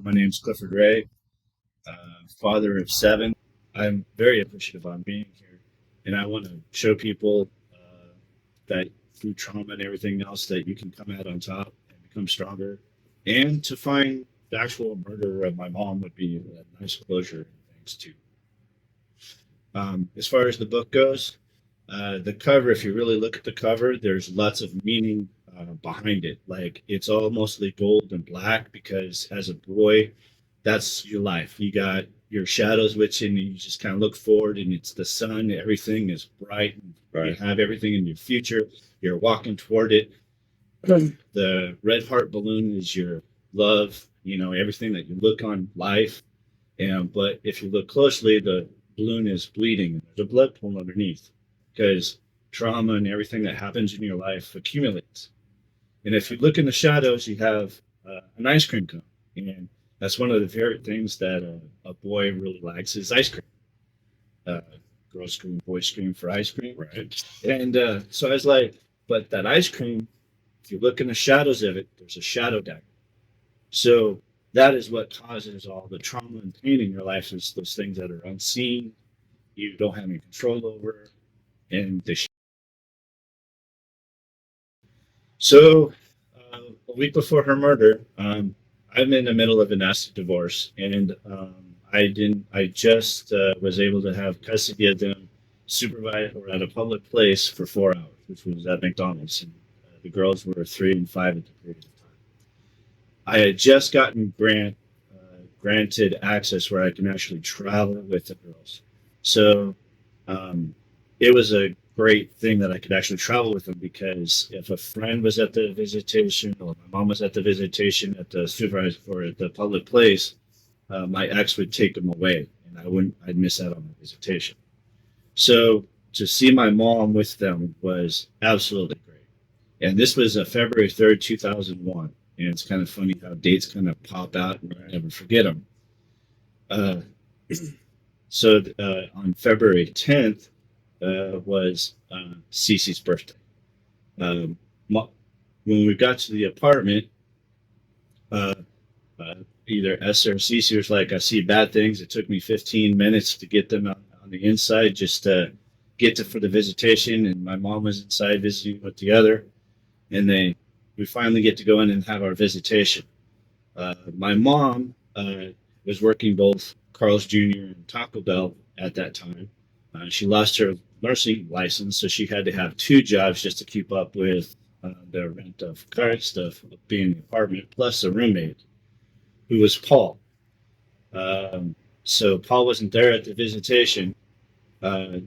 My name's Clifford Ray, father of seven. I'm very appreciative on being here, and I want to show people that through trauma and everything else that you can come out on top and become stronger. And to find the actual murderer of my mom would be a nice closure and things too. As far as the book goes, the cover, if you really look at the cover, there's lots of meaning behind it. Like it's all mostly gold and black because as a boy, that's your life. You got your shadows, which and you just kind of look forward, and it's the sun. Everything is bright. And Right. You have everything in your future. You're walking toward it. The red heart balloon is your love. You know everything that you look on life. And but if you look closely, the balloon is bleeding. There's a blood pool underneath because trauma and everything that happens in your life accumulates. And if you look in the shadows, you have an ice cream cone. And that's one of the favorite things that a boy really likes is ice cream. Uh, Girls scream, boys scream for ice cream. Right. And so I was like, but that ice cream, if you look in the shadows of it, there's a shadow dagger. So that is what causes all the trauma and pain in your life is those things that are unseen, you don't have any control over, and they So, a week before her murder, I'm in the middle of a nasty divorce, and I didn't. I just was able to have custody of them, supervised or at a public place for 4 hours, which was at McDonald's, and the girls were 3 and 5 at the period of time. I had just gotten granted access where I can actually travel with the girls, so um, it was a great thing that I could actually travel with them because if a friend was at the visitation or my mom was at the visitation at the supervisor or at the public place, my ex would take them away and I'd miss out on the visitation. So to see my mom with them was absolutely great. And this was February 3rd, 2001. And it's kind of funny how dates kind of pop out and I never forget them. Uh, on February 10th, was Cece's birthday. Um, when we got to the apartment, uh, uh, either Esther or Cece was like, I see bad things. It took me 15 minutes to get them on the inside just to get to for the visitation. And my mom was inside visiting with the other. And we finally get to go in and have our visitation. My mom was working both Carl's Jr. and Taco Bell at that time. She lost her nursing license, so she had to have two jobs just to keep up with the rent of car stuff of being in the apartment, plus a roommate who was Paul. So Paul wasn't there at the visitation.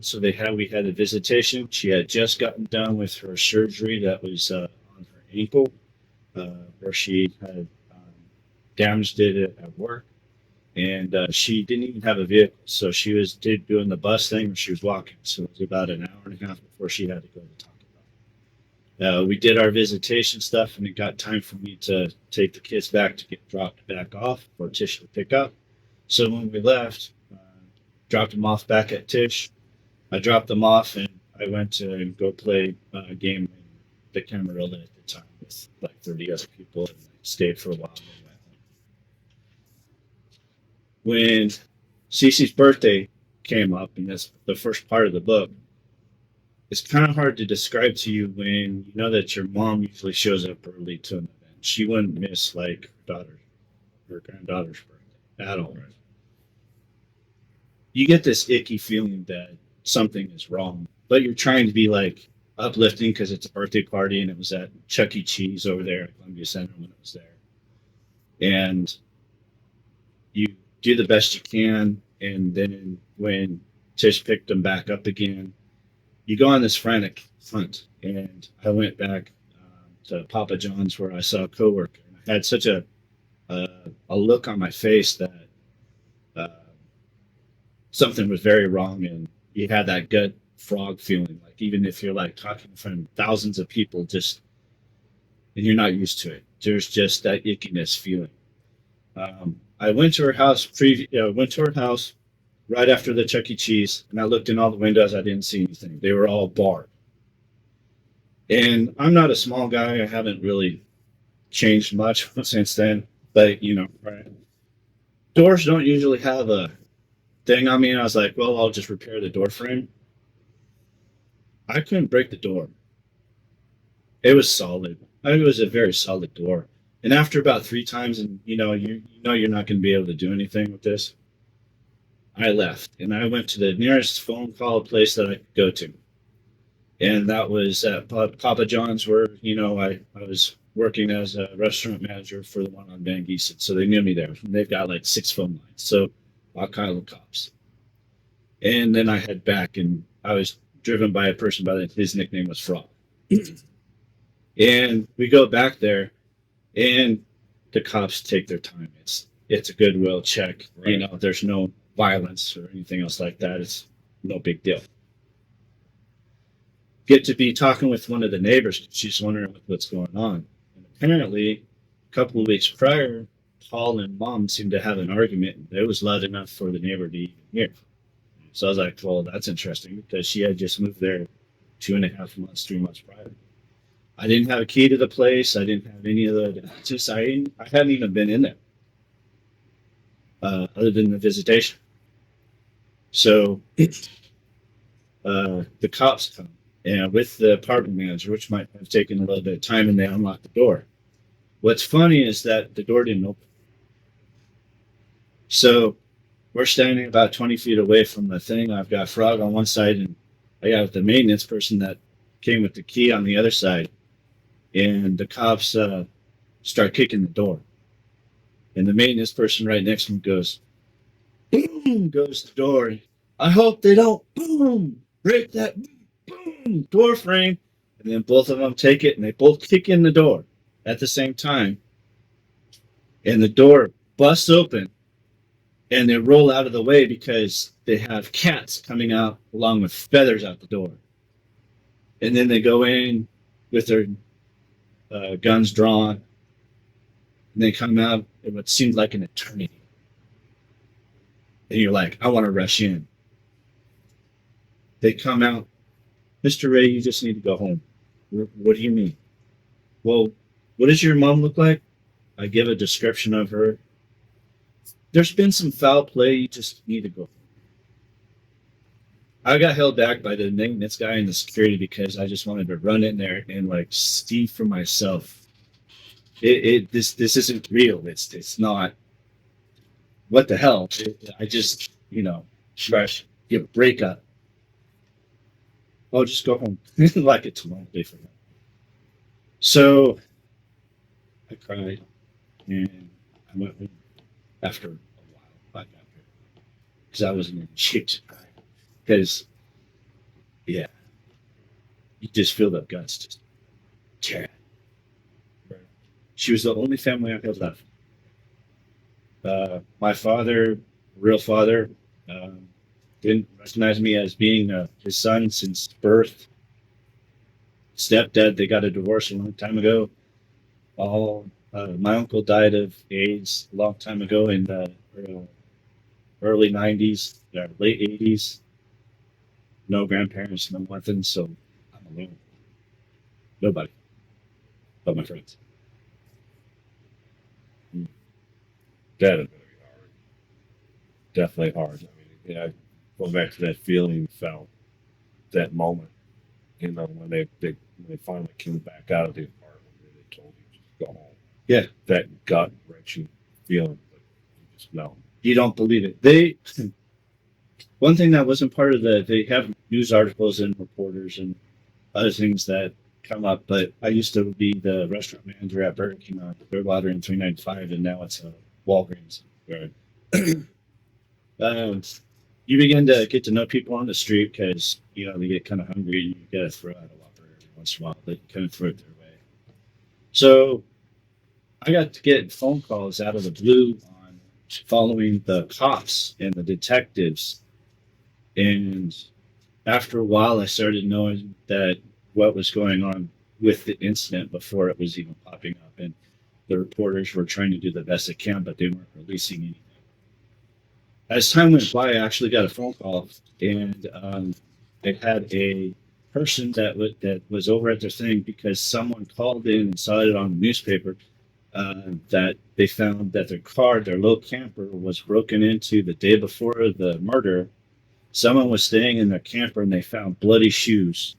So we had a visitation. She had just gotten done with her surgery that was on her ankle, where she had damaged it at work and she didn't even have a vehicle, so she was doing the bus thing. She was walking, so it was about an hour and a half before she had to go to Taco Bell. We did our visitation stuff, and it got time for me to take the kids back to get dropped back off for Tish to pick up. So when we left, dropped them off back at Tish. I dropped them off, and I went to go play a game in the Camarilla at the time with like 30 other people, and I stayed for a while. When Cece's birthday came up, and that's the first part of the book, it's kind of hard to describe to you when you know that your mom usually shows up early to an event. She wouldn't miss like her granddaughter's birthday at all. Right? You get this icky feeling that something is wrong, but you're trying to be like uplifting because it's a birthday party and it was at Chuck E. Cheese over there at Columbia Center when it was there. And you do the best you can. And then when Tish picked them back up again, you go on this frantic hunt. And I went back to Papa John's where I saw a coworker. And I had such a look on my face that uh, something was very wrong. And you had that gut frog feeling. Like even if you're like talking in front of thousands of people, just and you're not used to it, there's just that ickiness feeling. I went to her house. Went to her house right after the Chuck E. Cheese, and I looked in all the windows. I didn't see anything. They were all barred. And I'm not a small guy. I haven't really changed much since then. But right. Doors don't usually have a thing on me, and I was like, well, I'll just repair the door frame. I couldn't break the door. It was solid. It was a very solid door. And after about three times, and you know you're not going to be able to do anything with this, I left and I went to the nearest phone call place that I could go to, and that was at Papa John's, where I was working as a restaurant manager for the one on Van Giesen, so they knew me there. They've got like six phone lines, so I'll call the cops. And then I head back, and I was driven by a person his nickname was Frog. And we go back there, and the cops take their time. It's a goodwill check. Right. There's no violence or anything else like that. It's no big deal. Get to be talking with one of the neighbors. She's wondering what's going on. And apparently, a couple of weeks prior, Paul and Mom seemed to have an argument, and it was loud enough for the neighbor to even hear. So I was like, well, that's interesting, because she had just moved there 2.5 months, 3 months prior. I didn't have a key to the place. I didn't have any of the. I hadn't even been in there, other than the visitation. So the cops come, and with the apartment manager, which might have taken a little bit of time, and they unlocked the door. What's funny is that the door didn't open. So we're standing about 20 feet away from the thing. I've got Frog on one side, and I got the maintenance person that came with the key on the other side. And the cops start kicking the door. And the maintenance person right next to him goes, boom, goes the door. I hope they don't, boom, break that, boom, door frame. And then both of them take it, and they both kick in the door at the same time. And the door busts open, and they roll out of the way because they have cats coming out along with feathers out the door. And then they go in with their guns drawn, and they come out in what seemed like an eternity. And you're like, I want to rush in. They come out, Mr. Ray, you just need to go home. What do you mean? Well, what does your mom look like? I give a description of her. There's been some foul play. You just need to go home. I got held back by the maintenance guy and the security because I just wanted to run in there and see for myself. This isn't real. It's not. What the hell? I just give a breakup. Oh, just go home. Like it's a long day for me. So I cried, and I went home after a while. I got here because I was in a shit to cry. Because, yeah, you just feel the guts just tear. She was the only family I had left. My father, real father, didn't recognize me as being his son since birth. Stepdad, they got a divorce a long time ago. My uncle died of AIDS a long time ago in the early 90s, late 80s. No grandparents, no nothing, so I'm alone. Nobody but my friends. That is going to be hard. Definitely hard. I mean, going back to that feeling you felt, that moment, when they finally came back out of the apartment, and they told you just go home. Yeah. That gut wrenching feeling, but you just know. You don't believe it. One thing that wasn't part of they have news articles and reporters and other things that come up, but I used to be the restaurant manager at Burger King on Clearwater in 395, and now it's a Walgreens. Right. You begin to get to know people on the street because, they get kind of hungry, and you got to throw out a Whopper every once in a while. They kind of throw it their way. So I got to get phone calls out of the blue on following the cops and the detectives. And after a while, I started knowing that what was going on with the incident before it was even popping up. And the reporters were trying to do the best they can, but they weren't releasing anything. As time went by, I actually got a phone call, and it had a person that was over at their thing because someone called in and saw it on the newspaper that they found that their car, their little camper, was broken into the day before the murder. Someone was staying in their camper and they found bloody shoes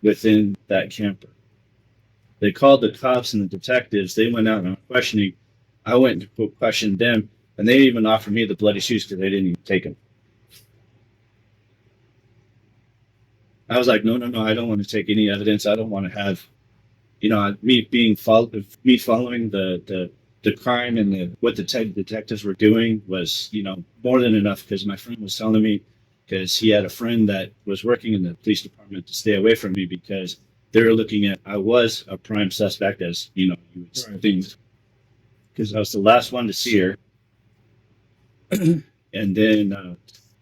within that camper. They called the cops and the detectives. They went out on questioning. I went to question them, and they even offered me the bloody shoes because they didn't even take them. I was like, no, no, no, I don't want to take any evidence. I don't want to have, me following the crime and what the detectives were doing was, more than enough because my friend was telling me because he had a friend that was working in the police department to stay away from me because they were looking at I was a prime suspect as you would think because I was the last one to see her, and then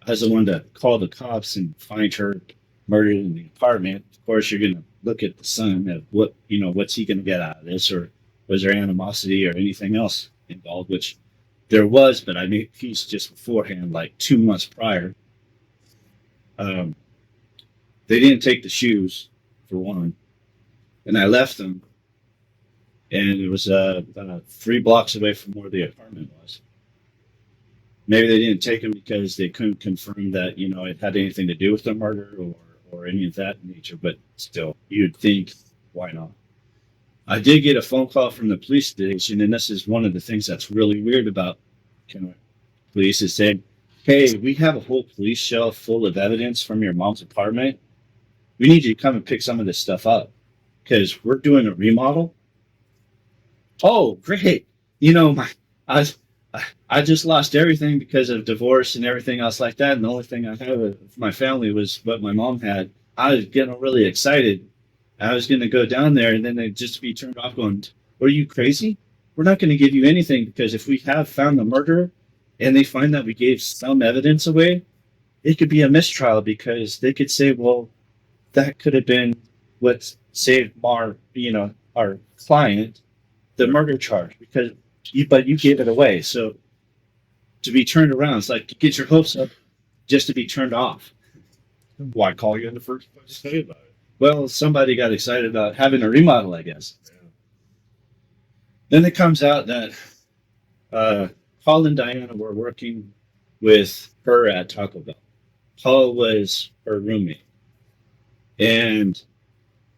I was the one to call the cops and find her murdered in the apartment. Of course, you're gonna look at the son of what's he gonna get out of this, or was there animosity or anything else involved, which there was, but I made peace just beforehand, like 2 months prior. Um, they didn't take the shoes for one, and I left them, and it was 3 blocks away from where the apartment was. Maybe they didn't take them because they couldn't confirm that it had anything to do with the murder or any of that nature. But still, you'd think, why not? I did get a phone call from the police station, and this is one of the things that's really weird about Kennewick police is saying, "Hey, we have a whole police shelf full of evidence from your mom's apartment. We need you to come and pick some of this stuff up because we're doing a remodel." Oh, great! My I I just lost everything because of divorce and everything else like that. And the only thing I had with my family was what my mom had. I was getting really excited. I was going to go down there and then they'd just be turned off going, "Are you crazy? We're not going to give you anything because if we have found the murderer and they find that we gave some evidence away, it could be a mistrial because they could say, well, that could have been what saved our client the murder charge because but you gave it away." So to be turned around, it's like to get your hopes up just to be turned off. Why call you in the first place to say about it? Well, somebody got excited about having a remodel, I guess. Yeah. Then it comes out that Paul and Diana were working with her at Taco Bell. Paul was her roommate, and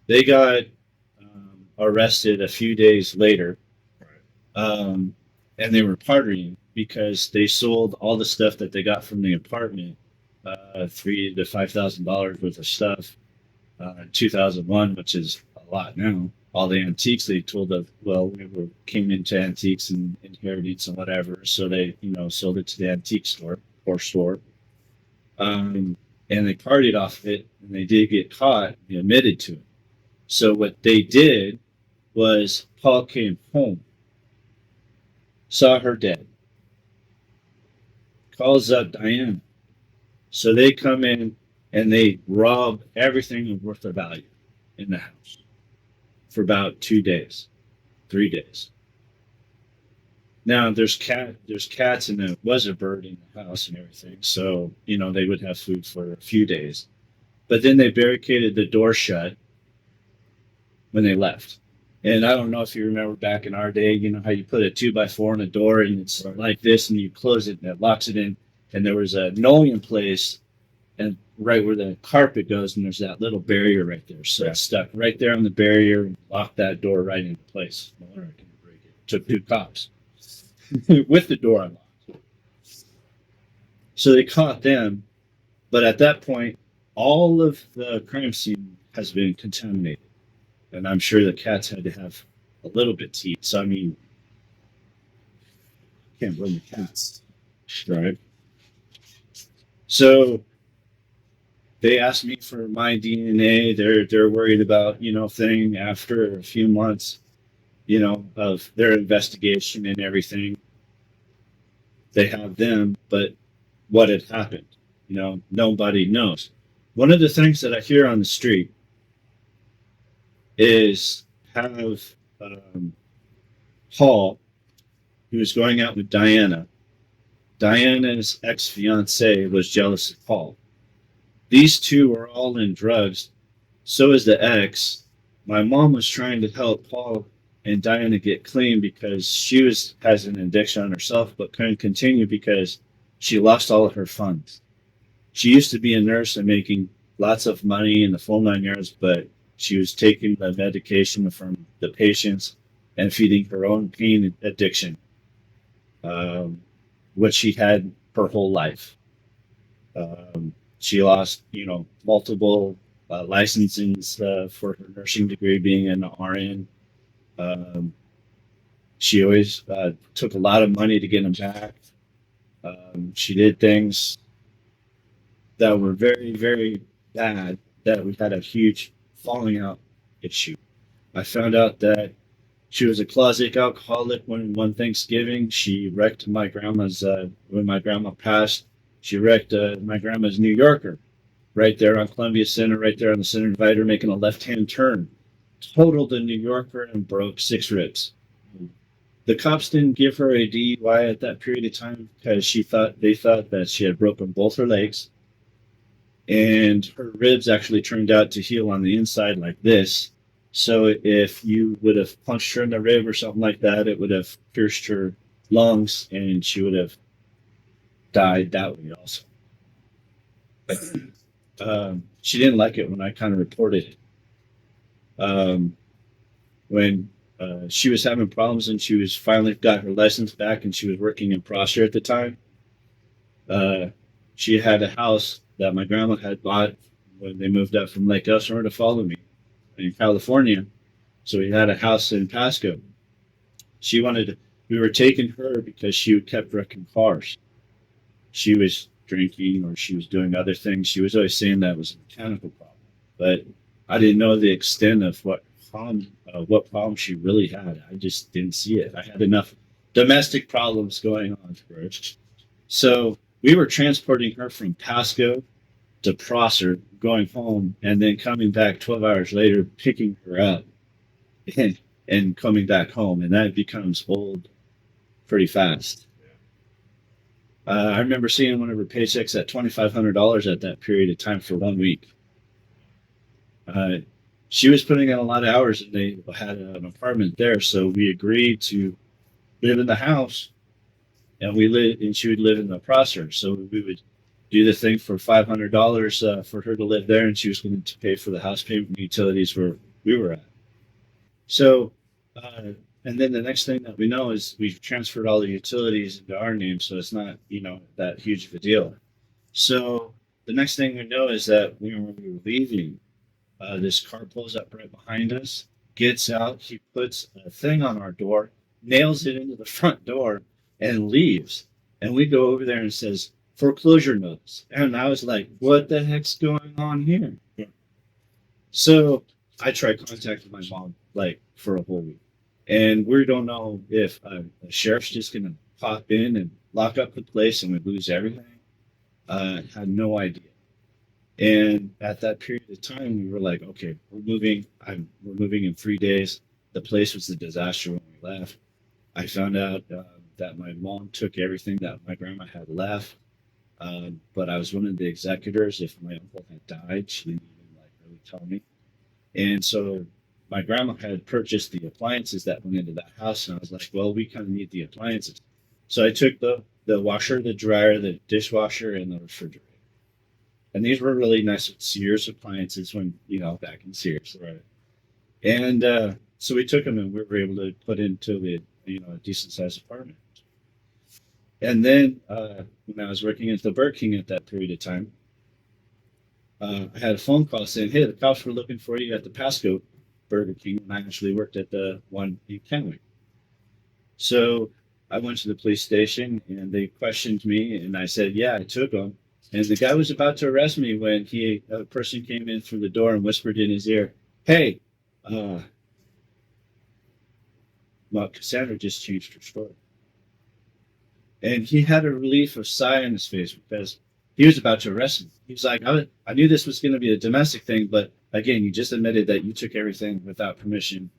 they got arrested a few days later, and they were partying because they sold all the stuff that they got from the apartment, $3,000 to $5,000 worth of stuff, 2001, which is a lot now. All the antiques they told of, came into antiques and inheritance and whatever, so they sold it to the antique store or store, and they partied off of it, and they did get caught. They admitted to it. So what they did was Paul came home, saw her dead, calls up Diane. So they come in and they rob everything worth of value in the house for about 2 days, 3 days. Now there's cats and there was a bird in the house and everything. So, they would have food for a few days. But then they barricaded the door shut when they left. And I don't know if you remember back in our day, how you put a 2x4 in a door and it's like this and you close it and it locks it in. And there was a Nolan place and right where the carpet goes and there's that little barrier right there. So it's stuck right there on the barrier and locked that door right into place. No one can break it. Took 2 cops with the door unlocked. So they caught them. But at that point, all of the crime scene has been contaminated. And I'm sure the cats had to have a little bit to eat. So, I mean, can't blame the cats. Right. So they asked me for my DNA. They're worried about, thing after a few months, of their investigation and everything. They have them, but what had happened, nobody knows. One of the things that I hear on the street is have Paul, who was going out with Diana. Diana's ex-fiance was jealous of Paul. These two were all in drugs. So is the ex. My mom was trying to help Paul and dying to get clean because she has an addiction on herself, but couldn't continue because she lost all of her funds. She used to be a nurse and making lots of money in the full 9 yards, but she was taking the medication from the patients and feeding her own pain addiction, um, what she had her whole life. She lost, multiple licensings for her nursing degree, being an RN. Um, she always took a lot of money to get them back. She did things that were very, very bad that we had a huge falling out issue. I found out that she was a closet alcoholic when one Thanksgiving she wrecked my grandma's, when my grandma passed, she wrecked my grandma's New Yorker right there on Columbia Center, right there on the center divider, making a left hand turn. Totaled the New Yorker and broke 6 ribs. The cops didn't give her a DUI at that period of time because they thought that she had broken both her legs, and her ribs actually turned out to heal on the inside like this. So if you would have punched her in the rib or something like that, it would have pierced her lungs and she would have died that way also. She didn't like it when I kind of reported it. Um, when she was having problems and she was finally got her license back and she was working in Prosser at the time, uh, she had a house that my grandma had bought when they moved up from Lake Elsinore to follow me in California. So we had a house in Pasco. She wanted to, we were taking her because she kept wrecking cars. She was drinking or she was doing other things. She was always saying that was a mechanical problem, but I didn't know the extent of what problem she really had. I just didn't see it. I had enough domestic problems going on for her. So we were transporting her from Pasco to Prosser, going home, and then coming back 12 hours later, picking her up and coming back home. And that becomes old pretty fast. I remember seeing one of her paychecks at $2,500 at that period of time for 1 week. Uh, she was putting in a lot of hours, and they had an apartment there, so we agreed to live in the house, and she would live in the Prosser. So we would do the thing for $500 for her to live there, and she was going to pay for the house payment and utilities where we were at. So, and then the next thing that we know is we've transferred all the utilities into our name, so it's not, that huge of a deal. So the next thing we know is that when we were leaving, this car pulls up right behind us, gets out, he puts a thing on our door, nails it into the front door, and leaves. And we go over there and says, foreclosure notice. And I was like, what the heck's going on here? So I tried contacting my mom like for a whole week. And we don't know if a sheriff's just going to pop in and lock up the place and we lose everything. Had no idea. And at that period of time, we were like, okay, we're moving. We're moving in 3 days. The place was a disaster when we left. I found out that my mom took everything that my grandma had left. But I was one of the executors. If my uncle had died, she didn't even really tell me. And so my grandma had purchased the appliances that went into that house, and I was like, well, we kind of need the appliances. So I took the washer, the dryer, the dishwasher, and the refrigerator. And these were really nice Sears appliances when, back in Sears. Right. And so we took them and we were able to put into a decent sized apartment. And then when I was working at the Burger King at that period of time, I had a phone call saying, hey, the cops were looking for you at the Pasco Burger King when I actually worked at the one in kennewick. So I went to the police station and they questioned me and I said, yeah, I took them. And the guy was about to arrest me when a person came in through the door and whispered in his ear, hey, well, Cassandra just changed her story. And he had a relief of sigh on his face because he was about to arrest me. He was like, I knew this was going to be a domestic thing, but again, you just admitted that you took everything without permission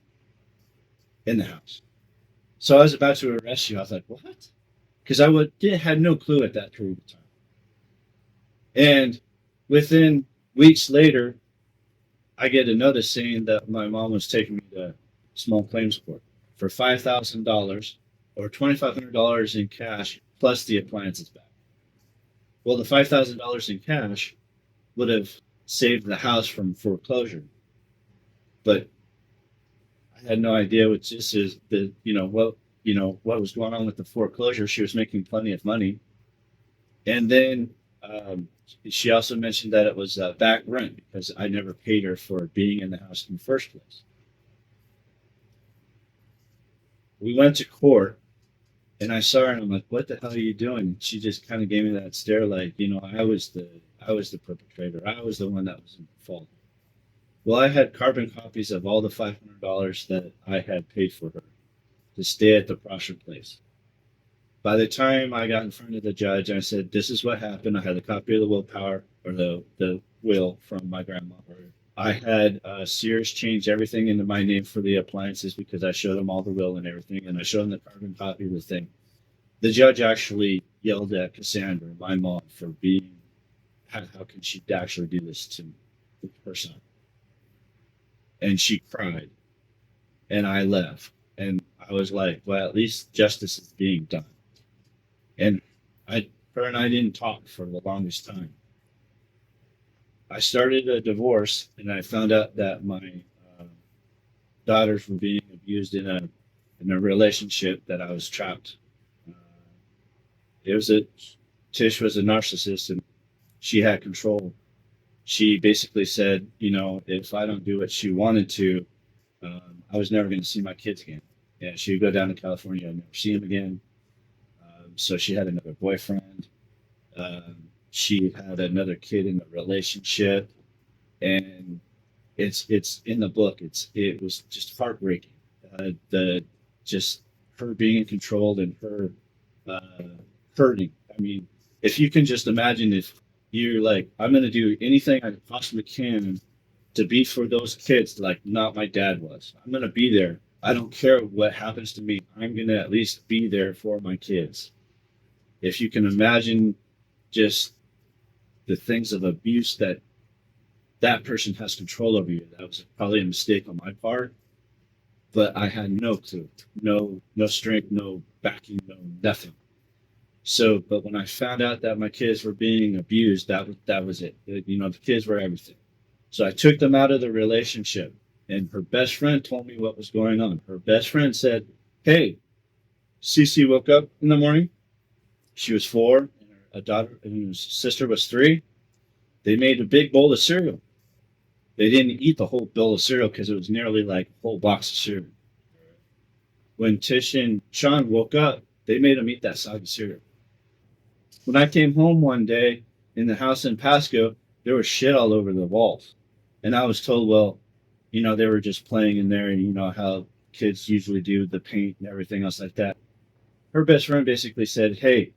in the house. So I was about to arrest you. I was like, what? Because had no clue at that period of time. And within weeks later, I get a notice saying that my mom was taking me to small claims court. for $5,000 or $2,500 in cash plus the appliances back. Well, the $5,000 in cash would have saved the house from foreclosure, but I had no idea what this is. What was going on with the foreclosure. She was making plenty of money, and then she also mentioned that it was back rent because I never paid her for being in the house in the first place. We went to court, and I saw her, and I'm like, "What the hell are you doing?" She just kind of gave me that stare, like, I was the perpetrator. I was the one that was in fault. Well, I had carbon copies of all the $500 that I had paid for her to stay at the Prosher place. By the time I got in front of the judge, I said, "This is what happened." I had a copy of the willpower or the will from my grandma. I had Sears change everything into my name for the appliances because I showed them all the will and everything, and I showed them the carbon copy of the thing. The judge actually yelled at Cassandra, my mom, for being, how can she actually do this to her son? And she cried, and I left. And I was like, well, at least justice is being done. And her and I didn't talk for the longest time. I started a divorce, and I found out that my uh, daughters were being abused in a relationship that I was trapped. Uh, it was a Tish was a narcissist, and she had control. She basically said, if I don't do what she wanted to, I was never going to see my kids again. Yeah, she would go down to California and never see them again. So she had another boyfriend. She had another kid in the relationship, and it's in the book. It was just heartbreaking. The just her being in control and her uh, hurting. I mean, if you can just imagine if you're like, I'm going to do anything I possibly can to be for those kids, like not my dad was. I'm going to be there. I don't care what happens to me. I'm going to at least be there for my kids. If you can imagine just the things of abuse that person has control over you, that was probably a mistake on my part, but I had no clue, no strength, no backing, no nothing. So, but when I found out that my kids were being abused, that was it. The kids were everything. So I took them out of the relationship, and her best friend told me what was going on. Her best friend said, "Hey, Cece woke up in the morning. She was 4, and her daughter and her sister was 3. They made a big bowl of cereal. They didn't eat the whole bowl of cereal because it was nearly like a whole box of cereal. When Tish and Sean woke up, they made them eat that soggy cereal. When I came home one day in the house in Pasco, there was shit all over the walls. And I was told, well, they were just playing in there, and you know how kids usually do the paint and everything else like that. Her best friend basically said, hey,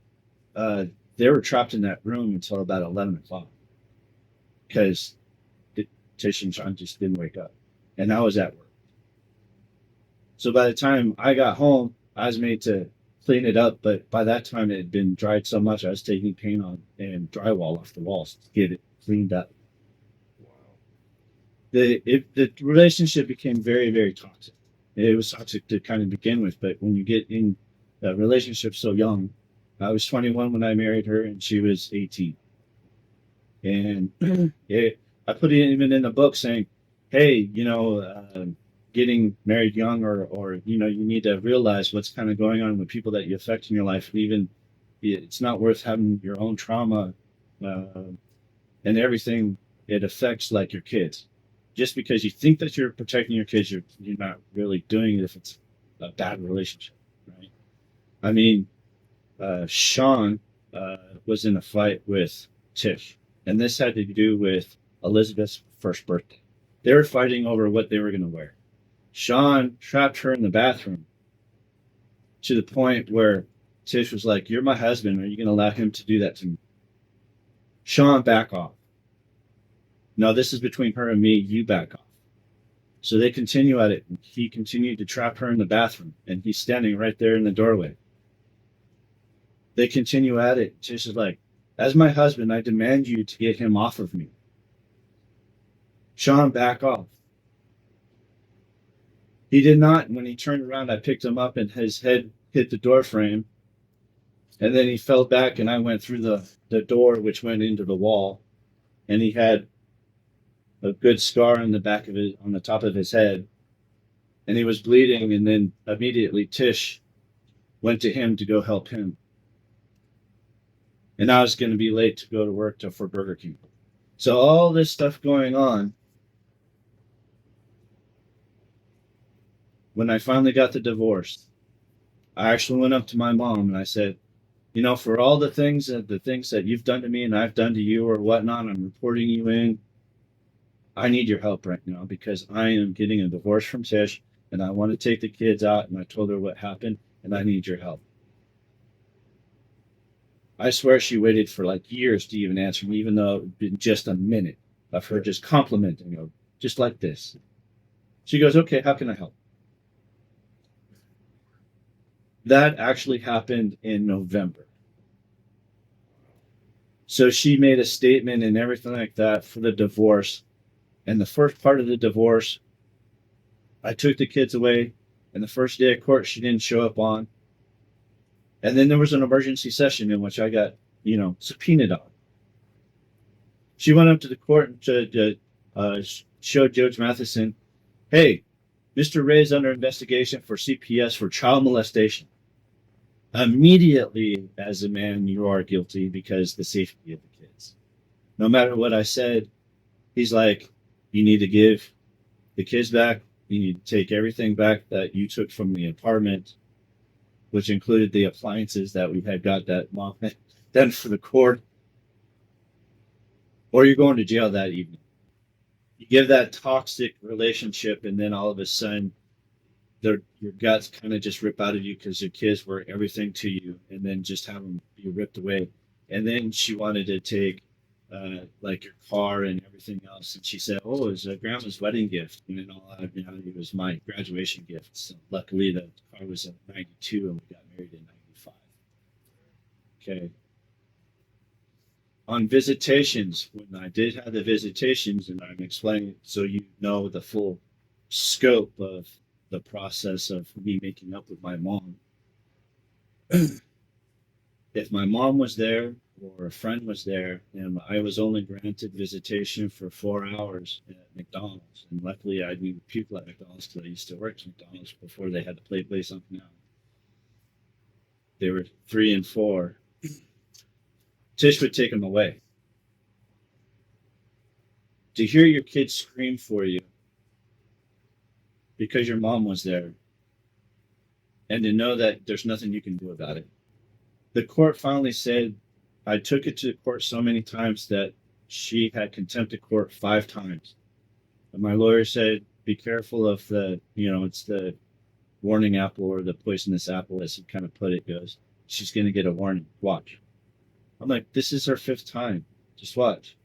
uh, they were trapped in that room until about 11 o'clock because Tish and Sean just didn't wake up. And I was at work. So by the time I got home, I was made to clean it up. But by that time, it had been dried so much, I was taking paint on and drywall off the walls to get it cleaned up. Wow. The relationship became very, very toxic. It was toxic to kind of begin with, but when you get in a relationship so young, I was 21 when I married her, and she was 18. And I put it even in the book saying, hey, getting married young, or you need to realize what's kind of going on with people that you affect in your life. And even it's not worth having your own trauma uh, and everything. It affects like your kids. Just because you think that you're protecting your kids, you're not really doing it if it's a bad relationship, right? I mean, Sean was in a fight with Tish, and this had to do with Elizabeth's first birthday. They were fighting over what they were going to wear. Sean trapped her in the bathroom to the point where Tish was like, "You're my husband. Are you going to allow him to do that to me?" Sean, back off. No, this is between her and me. You back off. So they continue at it. He continued to trap her in the bathroom, and he's standing right there in the doorway. They continue at it. Tish is like, as my husband, I demand you to get him off of me. Sean, back off. He did not. When he turned around, I picked him up and his head hit the door frame. And then he fell back and I went through the door, which went into the wall. And he had a good scar on the back of his, on the top of his head. And he was bleeding. And then immediately Tish went to him to go help him. And I was going to be late to go to work for Burger King. So all this stuff going on. When I finally got the divorce, I actually went up to my mom and I said, you know, for all the things that you've done to me and I've done to you or whatnot, I'm reporting you in. I need your help right now because I am getting a divorce from Tish and I want to take the kids out. And I told her what happened and I need your help. I swear she waited for like years to even answer me, even though it had been just a minute of her just complimenting her, just like this. She goes, okay, how can I help? That actually happened in November. So she made a statement and everything like that for the divorce. And the first part of the divorce, I took the kids away. And the first day of court, she didn't show up on. And then there was an emergency session in which I got, subpoenaed on. She went up to the court and showed Judge Matheson, hey, Mr. Ray's under investigation for CPS for child molestation. Immediately, as a man, you are guilty because the safety of the kids. No matter what I said, he's like, you need to give the kids back. You need to take everything back that you took from the apartment, which included the appliances that we had got that mom had done for the court, or you're going to jail that evening. You give that toxic relationship, and then all of a sudden, your guts kind of just rip out of you because your kids were everything to you, and then just have them be ripped away. And then she wanted to take like your car and everything else, and she said, "Oh, it was grandma's wedding gift," and then all that. It was my graduation gift. So luckily, the car was in '92, and we got married in '95. Okay. On visitations, when I did have the visitations, and I'm explaining so you know the full scope of the process of me making up with my mom. If my mom was there or a friend was there, and I was only granted visitation for 4 hours at McDonald's, and luckily I knew people at McDonald's because I used to work at McDonald's before they had to play something out. They were 3 and 4. Tish would take them away. To hear your kids scream for you because your mom was there, and to know that there's nothing you can do about it. The court finally said, I took it to the court so many times that she had contempt of court 5 times. And my lawyer said, be careful of it's the warning apple or the poisonous apple, as he kind of put it, goes, she's going to get a warning. Watch. I'm like, this is her 5th time. Just watch.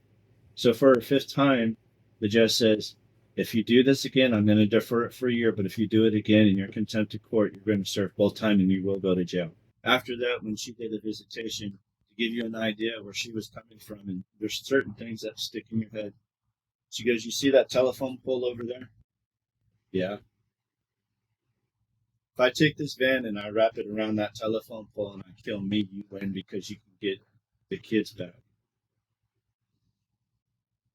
So for her 5th time, the judge says, if you do this again, I'm going to defer it for a year. But if you do it again in your contempt of court, you're going to serve both time and you will go to jail. After that, when she did a visitation, to give you an idea where she was coming from, and there's certain things that stick in your head. She goes, you see that telephone pole over there? Yeah. If I take this van and I wrap it around that telephone pole and I kill me, you win because you can get the kids back.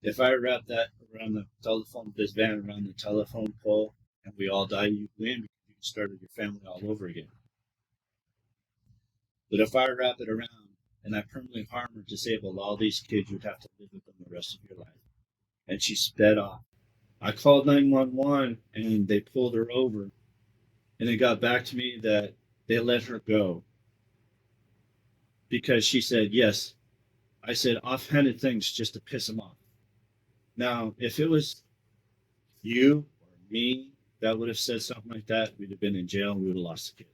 If I wrap that around this van around the telephone pole, and we all die, you win because you started your family all over again. But if I wrap it around and I permanently harm or disable all these kids, you'd have to live with them the rest of your life. And she sped off. I called 911 and they pulled her over. And it got back to me that they let her go because she said yes. I said offhanded things just to piss them off. Now, if it was you or me that would have said something like that, we'd have been in jail and we would have lost the kids.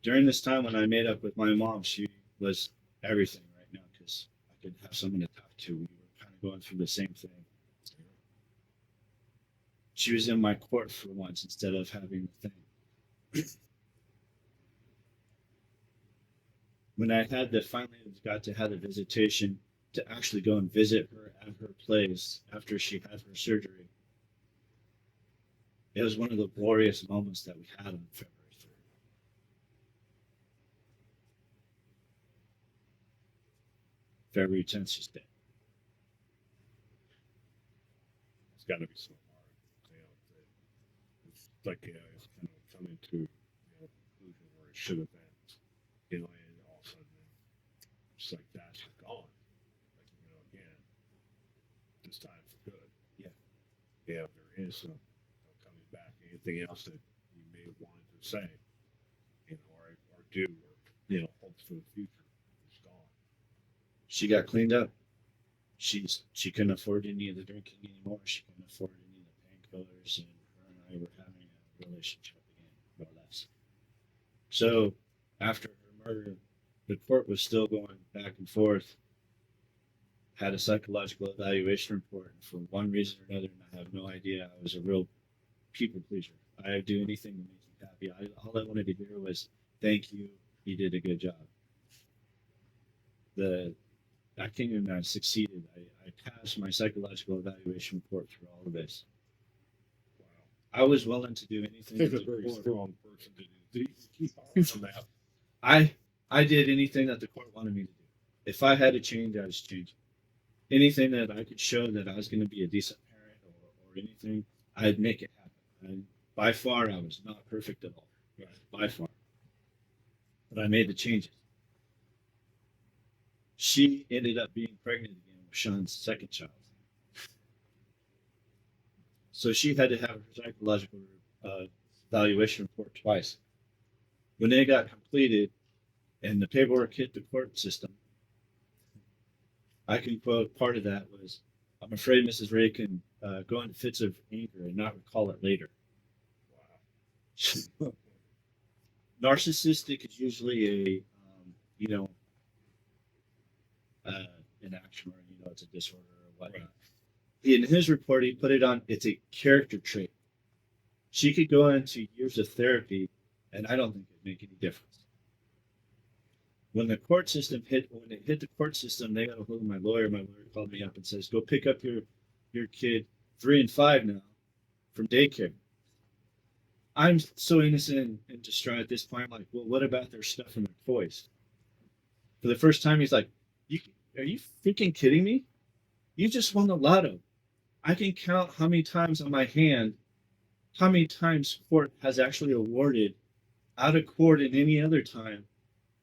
During this time when I made up with my mom, she was everything right now because I could have someone to talk to. We were kind of going through the same thing. She was in my court for once instead of having the thing. When I finally got to have the visitation, to actually go and visit her at her place after she had her surgery. It was one of the glorious moments that we had on February 3rd. February 10th, she's dead. It's got to be so hard. You know, it's like it's kind of coming to a conclusion where it should have been. You know, and all of a sudden, it's like that's gone. Like again, this time for good. Yeah. Yeah, there is some coming back. Anything else that you may have wanted to say, or do, or hopes for the future is gone. She got cleaned up. She couldn't afford any of the drinking anymore. She couldn't afford any of the painkillers, and her and I were having a relationship again, more or less. So after her murder, the court was still going back and forth. Had a psychological evaluation report, and for one reason or another, and I have no idea, I was a real people pleaser. I'd do anything to make you happy. All I wanted to hear was, "Thank you, you did a good job." The I came in and I succeeded. I passed my psychological evaluation report through all of this. Wow. I was willing to do anything. He's a very strong person to do. Keep on that. I did anything that the court wanted me to do. If I had to change, I was changing. Anything that I could show that I was going to be a decent parent or anything, I'd make it happen. By far, I was not perfect at all. Right. By far. But I made the changes. She ended up being pregnant again with Sean's second child. So she had to have her psychological evaluation report twice. When they got completed and the paperwork hit the court system, I can quote part of that was, "I'm afraid Mrs. Ray can go into fits of anger and not recall it later." Wow. Narcissistic is usually an action or it's a disorder or whatnot. Right. In his report, he put it on. It's a character trait. She could go into years of therapy, and I don't think it'd make any difference. When it hit the court system, they got a hold of my lawyer. My lawyer called me up and says, "Go pick up your kid, 3 and 5 now, from daycare." I'm so innocent and distraught at this point. I'm like, "Well, what about their stuff and their toys?" For the first time, he's like, "Are you freaking kidding me? You just won the lotto. I can count how many times on my hand, how many times court has actually awarded out of court and any other time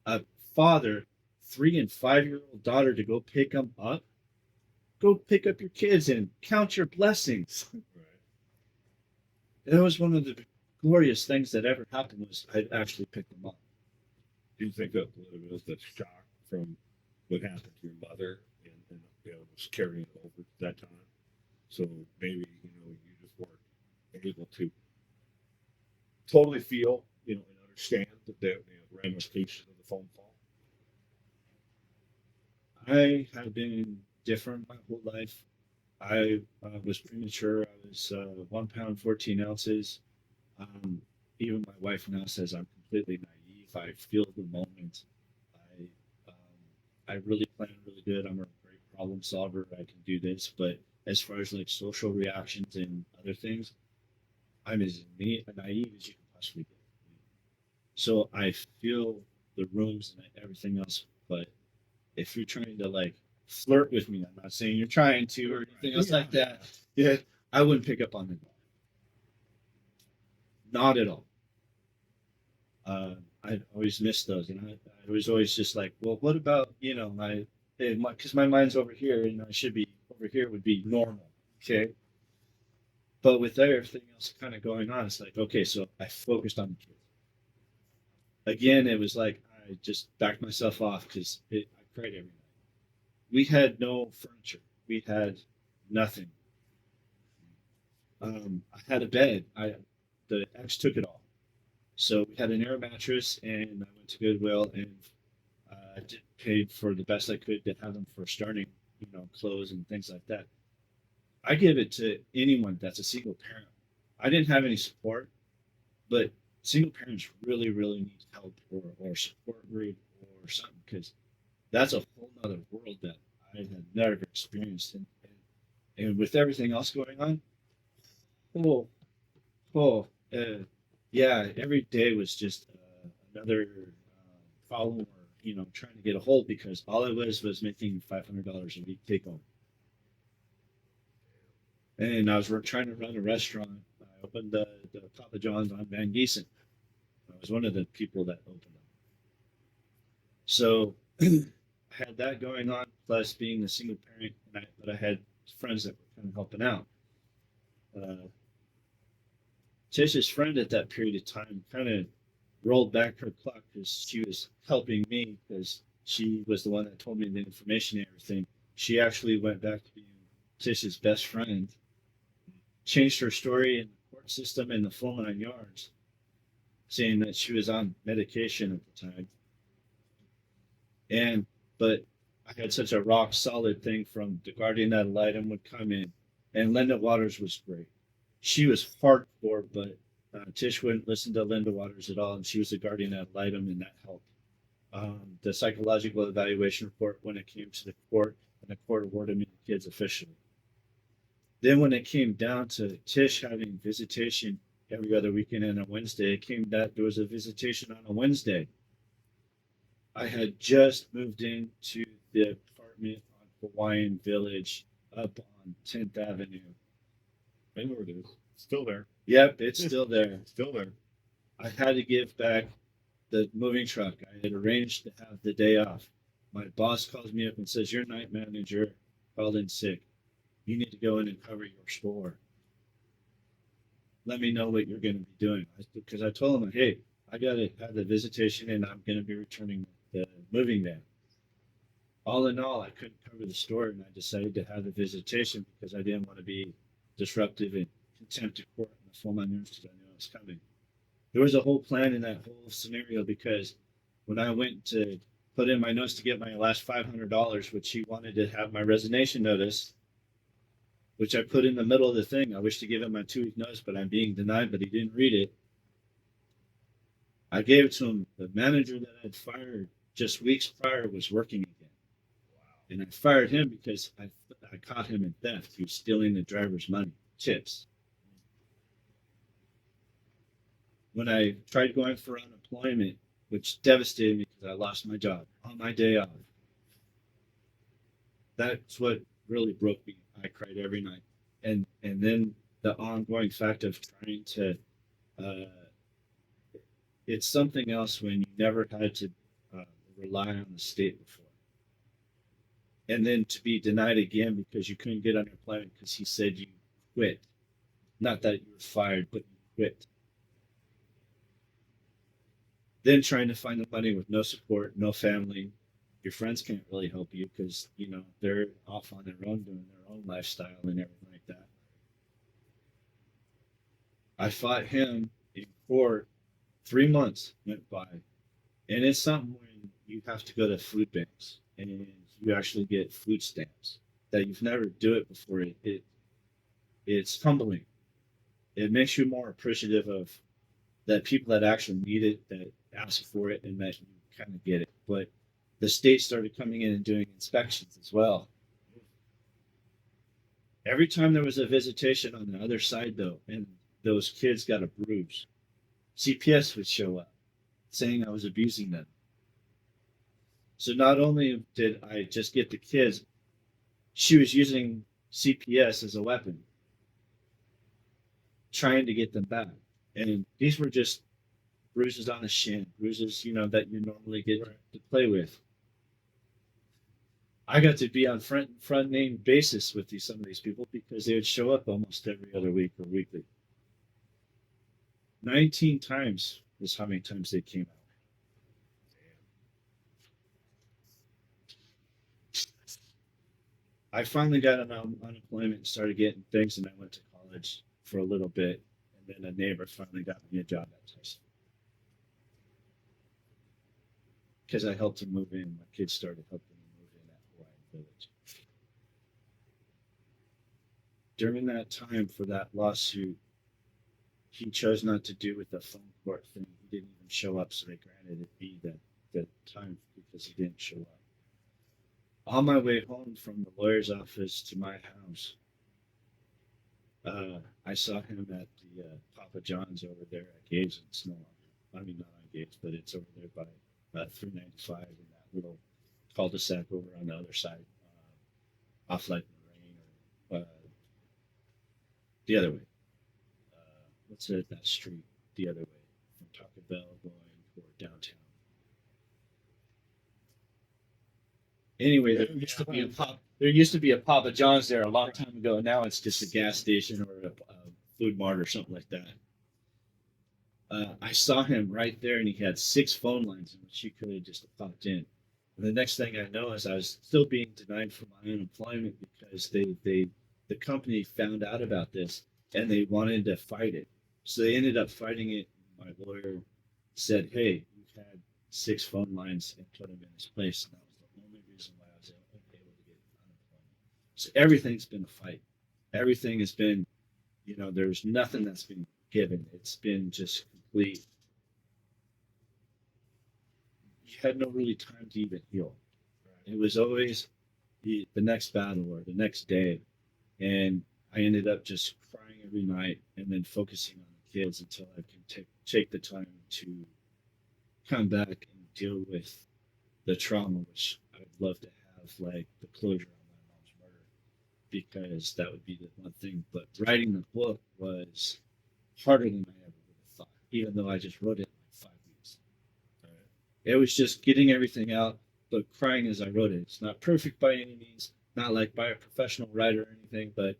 a father, 3 and 5-year-old daughter to go pick them up. Go pick up your kids and count your blessings." Right. That was one of the glorious things that ever happened was I actually picked them up. Do you think that it was the shock from what happened to your mother and was carrying it over to that time? So maybe you just weren't able to totally feel and understand the ramifications of the phone call. I have been different my whole life. I was premature. I was 1 pound 14 ounces. Even my wife now says I'm completely naive. I feel the moment. I really plan really good. I'm a great problem solver. I can do this, but as far as like social reactions and other things, I'm as naive as you can possibly get. So I feel the rooms and everything else, but if you're trying to like flirt with me, I'm not saying you're trying to or anything else like that. Yeah, I wouldn't pick up on it. Not at all. I always missed those, and I was always just like, well, what about because my mind's over here, and I should be over here would be normal, okay? But with everything else kind of going on, it's like, okay, so I focused on the kids. Again, it was like I just backed myself off because I cried every night. We had no furniture. We had nothing. I had a bed. The ex took it all. So we had an air mattress, and I went to Goodwill and paid for the best I could to have them for starting, clothes and things like that. I give it to anyone that's a single parent. I didn't have any support, but single parents really, really need help or support group or something because that's a whole nother world that I had never experienced. And with everything else going on, oh, oh, yeah, every day was just another problem or, trying to get a hold because all I was making $500 a week take home. And I was trying to run a restaurant. I opened the Papa John's on Van Giesen. I was one of the people that opened them. So I had that going on, plus being a single parent, but I had friends that were kind of helping out. Uh, Tish's friend at that period of time kind of rolled back her clock because she was helping me because she was the one that told me the information and everything. She actually went back to being Tish's best friend, changed her story in the court system and the full 9 yards, saying that she was on medication at the time. And but I had such a rock solid thing from the guardian ad litem would come in, and Linda Waters was great. She was hardcore, but Tish wouldn't listen to Linda Waters at all, and she was the guardian ad litem, and that helped. The psychological evaluation report when it came to the court, and the court awarded me the kids officially. Then when it came down to Tish having visitation every other weekend and a Wednesday, it came that there was a visitation on a Wednesday. I had just moved into the apartment on Hawaiian Village up on 10th Avenue. I know where it is. Still there. Yep, it's still there. Still there. I had to give back the moving truck. I had arranged to have the day off. My boss calls me up and says, "Your night manager called in sick. You need to go in and cover your store. Let me know what you're going to be doing." Because I told him, "Hey, I got to have the visitation and I'm going to be returning the moving van." All in all, I couldn't cover the store, and I decided to have the visitation because I didn't want to be disruptive and contempt of court in the full 9 yards because I knew it was coming. There was a whole plan in that whole scenario because when I went to put in my notes to get my last $500, which he wanted to have my resignation notice, which I put in the middle of the thing. I wish to give him my 2 week notice, but I'm being denied, but he didn't read it. I gave it to him. The manager that I'd fired just weeks prior was working again. And I fired him because I caught him in theft. He was stealing the driver's money, tips. When I tried going for unemployment, which devastated me because I lost my job on my day off, that's what really broke me. I cried every night. And then the ongoing fact of trying to, uh, it's something else when you never had to rely on the state before. And then to be denied again because you couldn't get unemployment because he said you quit. Not that you were fired, but you quit. Then trying to find the money with no support, no family. Your friends can't really help you because, they're off on their own doing their own lifestyle and everything like that. I fought him in court. 3 months went by. And it's something when you have to go to food banks and you actually get food stamps that you've never do it before. It's humbling. It makes you more appreciative of that people that actually need it, that ask for it, and that you kind of get it. But the state started coming in and doing inspections as well. Every time there was a visitation on the other side, though, and those kids got a bruise, CPS would show up saying I was abusing them. So not only did I just get the kids, she was using CPS as a weapon, trying to get them back. And these were just bruises on the shin, bruises, that you normally get to play with. I got to be on front name basis with some of these people because they would show up almost every other week or weekly. 19 times is how many times they came out. I finally got an unemployment and started getting things, and I went to college for a little bit, and then a neighbor finally got me a job at Tyson because I helped him move in. My kids started helping me move in at Hawaiian Village. During that time for that lawsuit, he chose not to do with the phone court thing. He didn't even show up, so they granted it me the time because he didn't show up. On my way home from the lawyer's office to my house, I saw him at the Papa John's over there at Gabe's. And it's no longer, I mean, not on Gabe's, but it's over there by 395 in that little cul-de-sac over on the other side, off like Moraine or the other way. What's it, that street the other way from Taco Bell going toward downtown? Anyway, there used to be a Papa John's there a long time ago. Now it's just a gas station or a food mart or something like that. I saw him right there, and he had 6 phone lines in which he could have just popped in. And the next thing I know is I was still being denied for my unemployment because the company found out about this and they wanted to fight it. So they ended up fighting it. My lawyer said, "Hey, you had 6 phone lines and put him in his place." And that was the only reason why I was able to get unemployment. So everything's been a fight. Everything has been, there's nothing that's been given. It's been just complete. You had no really time to even heal. It was always the next battle or the next day. And I ended up just crying every night and then focusing on the kids until I can take the time to come back and deal with the trauma, which I'd love to have, like the closure on my mom's murder, because that would be the one thing. But writing the book was harder than I ever would have thought, even though I just wrote it in like 5 weeks. It was just getting everything out, but crying as I wrote it. It's not perfect by any means, not like by a professional writer or anything, but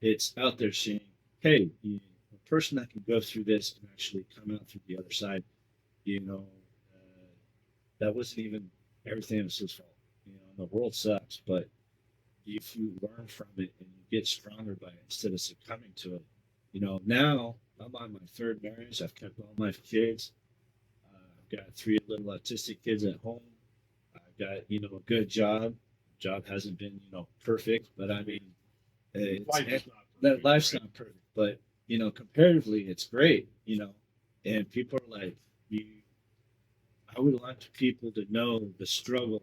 it's out there saying, hey, a person that can go through this can actually come out through the other side. That wasn't even everything was his fault. The world sucks, but if you learn from it and you get stronger by it instead of succumbing to it, now I'm on my third marriage. I've kept all my kids. I've got 3 little autistic kids at home. I've got, a good job. Job hasn't been, perfect, but I mean, life's not perfect, but, comparatively, it's great, and people are like, I would like people to know the struggle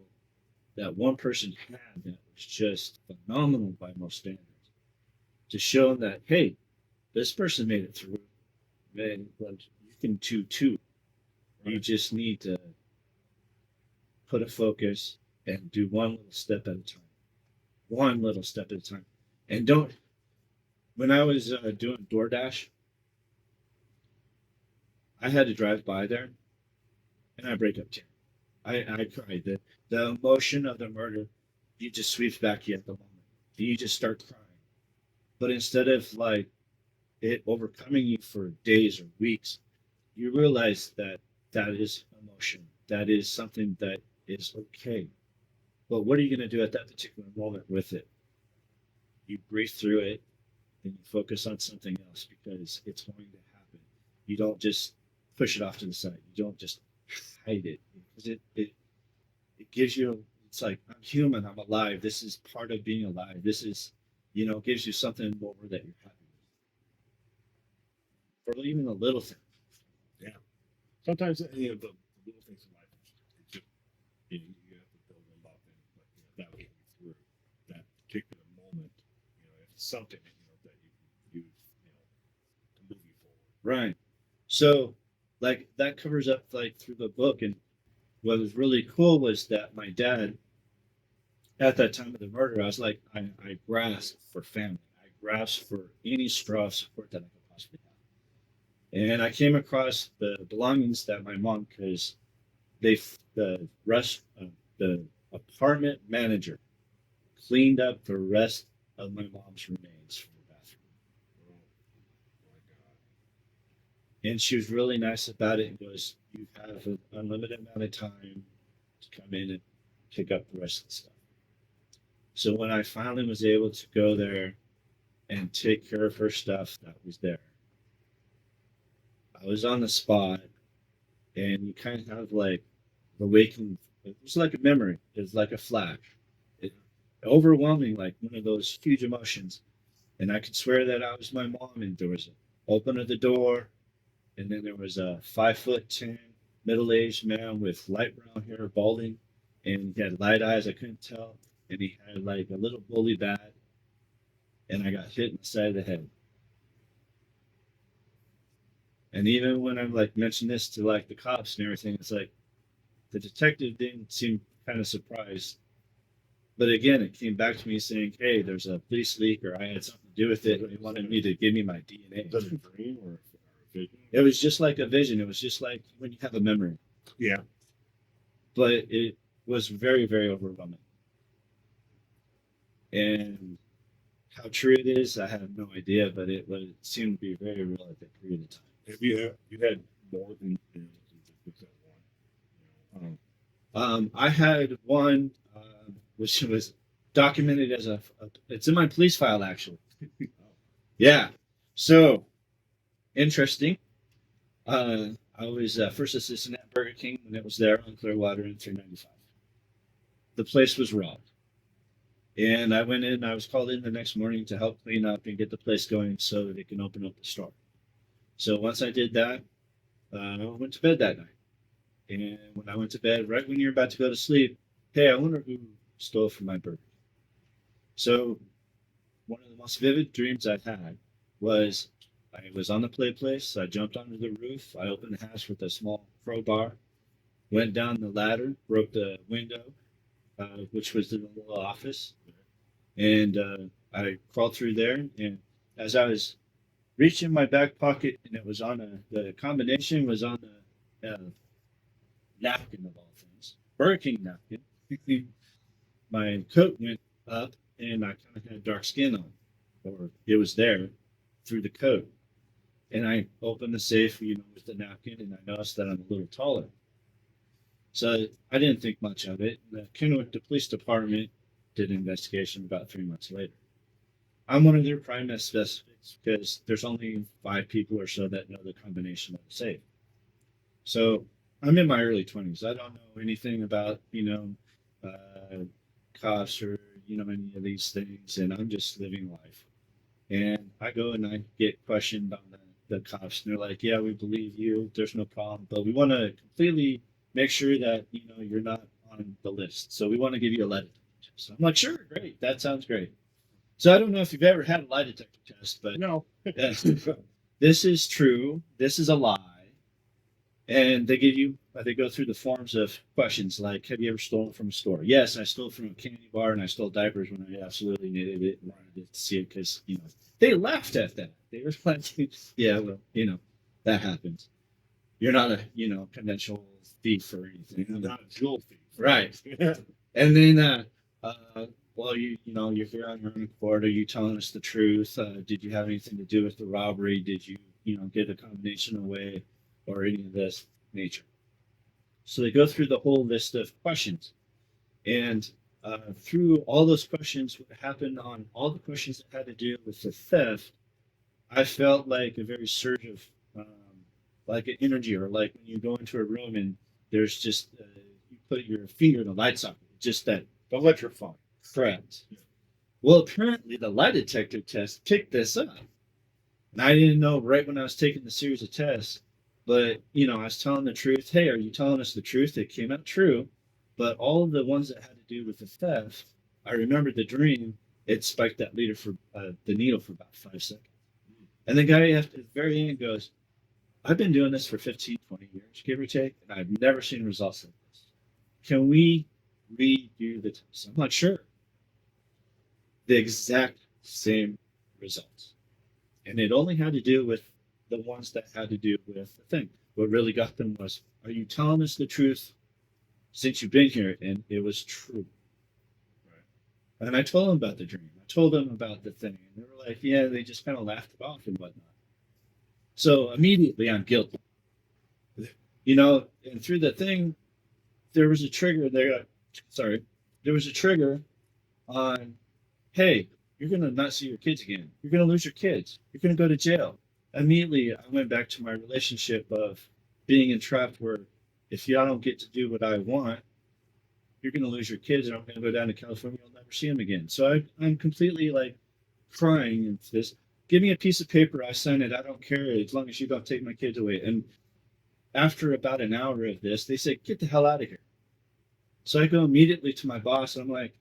that one person had that was just phenomenal by most standards, to show them that, hey, this person made it through, man, well, you can do too. You just need to put a focus and do one little step at a time. One little step at a time. And don't, when I was doing DoorDash, I had to drive by there and I break up tears. I cried. The emotion of the murder, you just sweeps back you at the moment. You just start crying. But instead of like it overcoming you for days or weeks, you realize that that is emotion. That is something that is okay. But what are you going to do at that particular moment with it? You breathe through it and you focus on something else because it's going to happen. You don't just push it off to the side. You don't just hide it because it gives you, it's like, I'm human, I'm alive. This is part of being alive. This is, gives you something more that you're happy with. Or even a little thing. Yeah. Sometimes the little things in life, it's just, you have to build them up, and that will get you through that particular moment. It's something that you can use, to move you forward. Right. So, like, that covers up, like, through the book. And what was really cool was that my dad, at that time of the murder, I was like, I grasped for family. I grasped for any straw of support that I could possibly have. And I came across the belongings that my mom, because the rest of the apartment manager cleaned up the rest of my mom's remains from the bathroom. Oh my God. And she was really nice about it and goes, you have an unlimited amount of time to come in and pick up the rest of the stuff. So when I finally was able to go there and take care of her stuff that was there, I was on the spot, and you kind of have like awakening. It was like a memory. It was like a flash. It, overwhelming, like one of those huge emotions. And I could swear that I was my mom. And there was an open of the door, and then there was a 5'10" middle-aged man with light brown hair, balding, and he had light eyes. I couldn't tell, and he had like a little bully bat, and I got hit in the side of the head. And even when I like mentioned this to like the cops and everything, it's like the detective didn't seem kind of surprised. But again, it came back to me saying, "Hey, there's a police leak, or I had something to do with it. And they wanted me to give me my DNA." Was it a dream or a vision? It was just like a vision. It was just like when you have a memory. Yeah. But it was very, very overwhelming. And how true it is, I have no idea. But it seemed to be very real at that period of time. Have you had more than just that one? I had one which was documented as it's in my police file actually. Yeah. So interesting. I was first assistant at Burger King when it was there on Clearwater in 395. The place was robbed. And I went in, I was called in the next morning to help clean up and get the place going so that they can open up the store. So once I did that, I went to bed that night. And when I went to bed, right when you're about to go to sleep, hey, I wonder who stole from my burger. So one of the most vivid dreams I've had was I was on the play place. I jumped onto the roof. I opened the hatch with a small crowbar, went down the ladder, broke the window, which was the little office, and I crawled through there. And as I was reaching my back pocket, and it was on the combination was on a napkin of all things, Burger King napkin. My coat went up, and I kind of had dark skin on, or it was there through the coat. And I opened the safe, with the napkin, and I noticed that I'm a little taller. So I didn't think much of it. The Kennewick, the police department, did an investigation about 3 months later. I'm one of their prime suspects because there's only 5 people or so that know the combination of the safe. So I'm in my early 20s. I don't know anything about, cops or, any of these things, and I'm just living life. And I go and I get questioned on the cops, and they're like, "Yeah, we believe you. There's no problem, but we want to completely make sure that you're not on the list. So we want to give you a lie detector test." I'm like, "Sure, great. That sounds great." So I don't know if you've ever had a lie detector test, but No. this is true. This is a lie. And they go through the forms of questions like, have you ever stolen from a store? Yes, I stole from a candy bar and I stole diapers when I absolutely needed it and wanted to see it because, they laughed at that. They were like, yeah, well, that happens. You're not a, conventional thief or anything. You're not a jewel thief. Right. And then, well, you're here on your own accord. Are you telling us the truth? Did you have anything to do with the robbery? Did you, give a combination away or any of this nature? So they go through the whole list of questions. And through all those questions, what happened on all the questions that had to do with the theft, I felt like a very surge of like an energy, or like when you go into a room and there's just, you put your finger in the light socket, just that electrifying. Correct. Yeah. Well, apparently the lie detector test picked this up. And I didn't know right when I was taking the series of tests, but, I was telling the truth. Hey, are you telling us the truth? It came out true. But all of the ones that had to do with the theft, I remembered the dream. It spiked that leader for the needle for about 5 seconds. And the guy at the very end goes, I've been doing this for 15, 20 years, give or take, and I've never seen results like this. Can we redo the test? I'm like, sure. The exact same results. And it only had to do with the ones that had to do with the thing. What really got them was, are you telling us the truth since you've been here? And it was true. Right. And I told them about the dream. I told them about the thing. And they were like, yeah, they just kind of laughed it off and whatnot. So immediately I'm guilty. And through the thing, there was a trigger there. Sorry. There was a trigger on, hey, you're going to not see your kids again. You're going to lose your kids. You're going to go to jail. Immediately, I went back to my relationship of being entrapped where if you don't get to do what I want, you're going to lose your kids and I'm going to go down to California. You'll never see them again. So I'm completely like crying into this. Give me a piece of paper. I sign it. I don't care as long as you don't take my kids away. And after about an hour of this, they said, get the hell out of here. So I go immediately to my boss. And I'm like,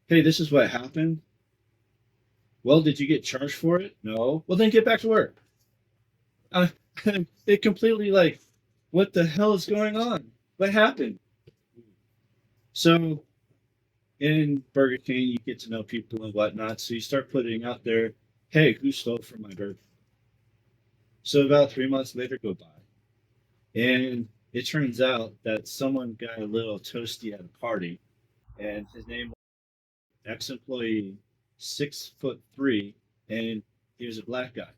hey, this is what happened. Well, did you get charged for it? No. Well, then get back to work. Uh, it completely like, what the hell is going on? What happened? So in Burger King, you get to know people and whatnot. So you start putting out there, hey, who stole from my burger? So about 3 months later go by. And it turns out that someone got a little toasty at a party, and his name was ex-employee, 6'3", and he was a black guy.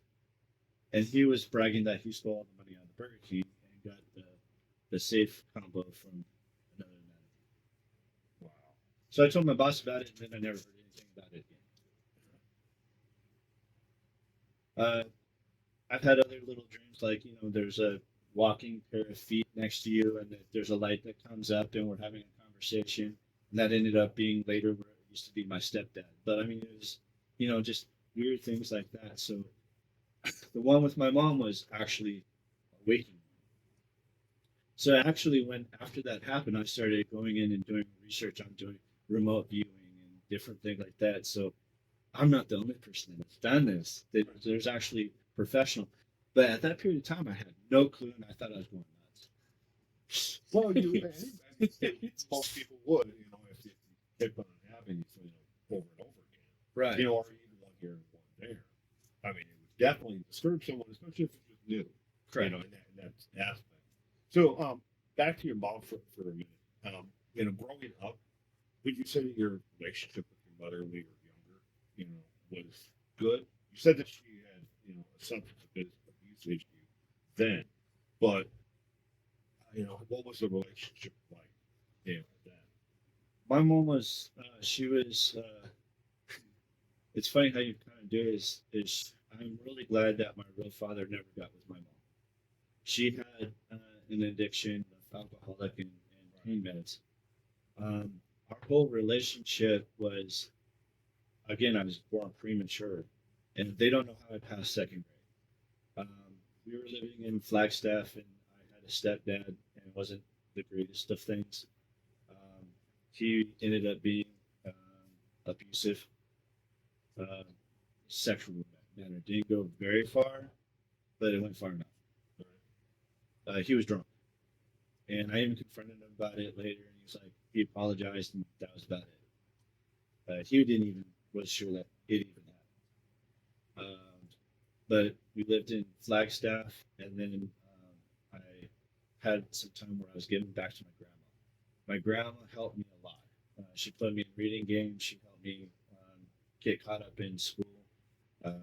And he was bragging that he stole all the money out of Burger King and got the safe combo from another manager. Wow. So I told my boss about it, and then I never heard anything about it again. I've had other little dreams, like there's a walking pair of feet next to you, and that there's a light that comes up, and we're having a conversation, and that ended up being later where it used to be my stepdad. But I mean, it was just weird things like that. So the one with my mom was actually waking. So actually, when after that happened, I started going in and doing research on doing remote viewing and different things like that. So I'm not the only person that's done this. There's actually professional. But at that period of time, I had no clue, and I thought I was going nuts. Well, most people would, if you kept on having, over and over again. Right. Or even one here and one there. I mean, it would definitely disturb someone, especially if it's just new. Correct. In that aspect. So, back to your mom for a minute. Growing up, would you say that your relationship with your mother when you were younger, was good? You said that she had, a substance abuse issue then, but what was the relationship like? Then. My mom was, she was, it's funny how you kind of do it is I'm really glad that my real father never got with my mom. She had an addiction of alcoholic and pain meds. Um, our whole relationship was, again, I was born premature, and they don't know how I passed second grade. We were living in Flagstaff, and I had a stepdad, and it wasn't the greatest of things. Um, he ended up being um, abusive, uh, sexual manner. Didn't go very far, but it went far enough. He was drunk, and I even confronted him about it later, and he's like, he apologized, and that was about it. He didn't even was sure that it even happened. But we lived in Flagstaff, and then I had some time where I was giving back to my grandma. My grandma helped me a lot. She put me in reading games. She helped me get caught up in school. Uh,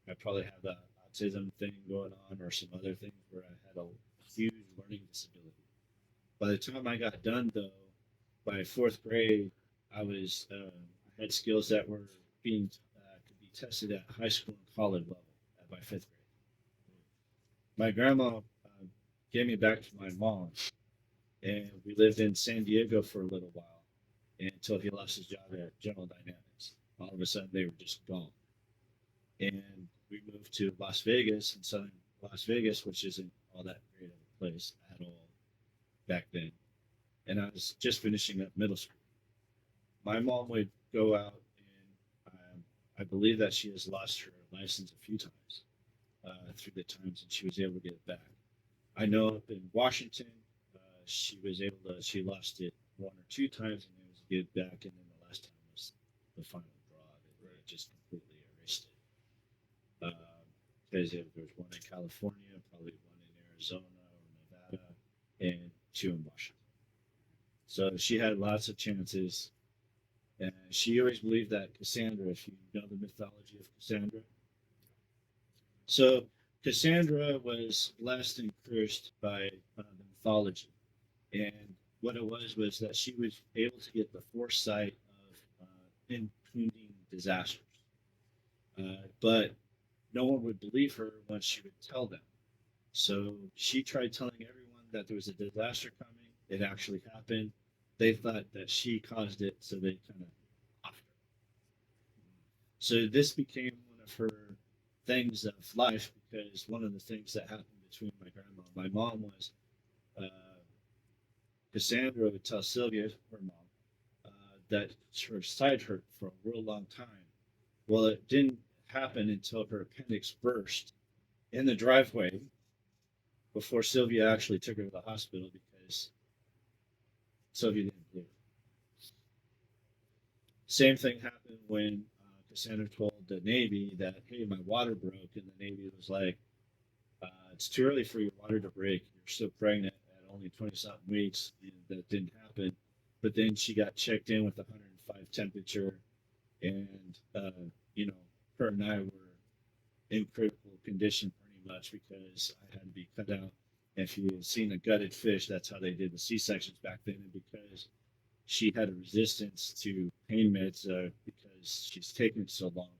I probably have the autism thing going on, or some other things where I had a huge learning disability. By the time I got done, though, by fourth grade, I had skills that were being could be tested at high school and college level by fifth grade. My grandma gave me back to my mom, and we lived in San Diego for a little while until he lost his job at General Dynamics. All of a sudden, they were just gone, and we moved to Las Vegas, in southern Las Vegas, which isn't all that great of a place at all back then. And I was just finishing up middle school. My mom would go out, and I believe that she has lost her license a few times through the times, and she was able to get it back. I know up in Washington, she lost it one or two times, and it was get it back, and then the last time was the final draw of it. Right. It just completely erased it. Because there's one in California, probably one in Arizona or Nevada, and two in Washington. So she had lots of chances, and she always believed that Cassandra, if you know the mythology of Cassandra. So Cassandra was blessed and cursed by the mythology, and what it was that she was able to get the foresight of impending disasters, but no one would believe her when she would tell them. So she tried telling everyone that there was a disaster coming. It actually happened. They thought that she caused it, so they kind of offed her. So this became one of her things of life, because one of the things that happened between my grandma and my mom was uh, Cassandra would tell Sylvia, her mom, that her side hurt for a real long time. Well, it didn't happen until her appendix burst in the driveway before Sylvia actually took her to the hospital because Sylvia didn't believe it. Same thing happened when Cassandra told the Navy that, hey, my water broke, and the Navy was like, it's too early for your water to break. You're still pregnant at only 20 something weeks. And that didn't happen. But then she got checked in with 105 temperature, and, you know, her and I were in critical condition pretty much because I had to be cut out. And if you had seen a gutted fish, that's how they did the C sections back then. And because she had a resistance to pain meds because she's taken it so long,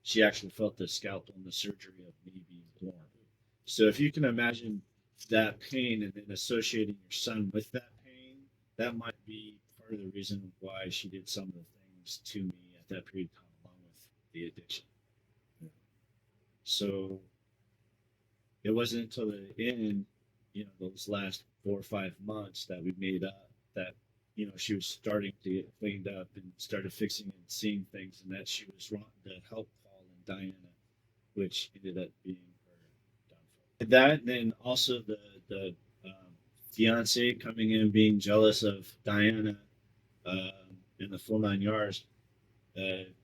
she actually felt the scalpel and the surgery of me being born. So if you can imagine that pain and then associating your son with that pain, that might be part of the reason why she did some of the things to me at that period of time, along with the addiction. So it wasn't until the end, those last 4 or 5 months that we made up that, she was starting to get cleaned up and started fixing and seeing things, and that she was wanting to help Paul and Diana, which ended up being her downfall. That, and then also the fiance coming in being jealous of Diana in the full 9 yards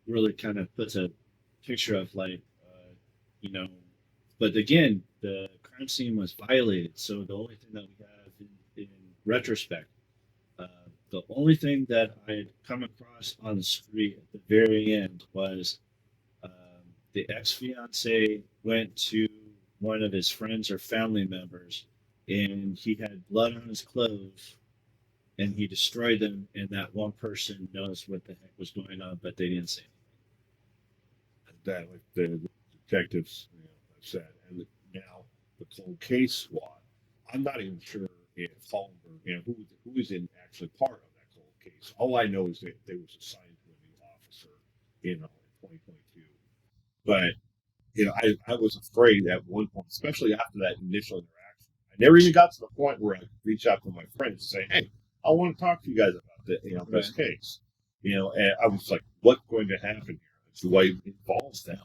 really kind of puts a picture of like, you know, but again, the crime scene was violated. So the only thing that we have in retrospect, the only thing that I had come across on the street at the very end was the ex fiance went to one of his friends or family members, and he had blood on his clothes, and he destroyed them. And that one person knows what the heck was going on, but they didn't say That like the detectives, have said, and now the cold case squad. I'm not even sure if Holmberg, who is in actually part of that cold case. All I know is that they was assigned to a new officer, in 2022. But I was afraid at one point, especially after that initial interaction. I never even got to the point where I reached out to my friends and say, "Hey, I want to talk to you guys about this case." And I was like, "What's going to happen here? Do I involve them?"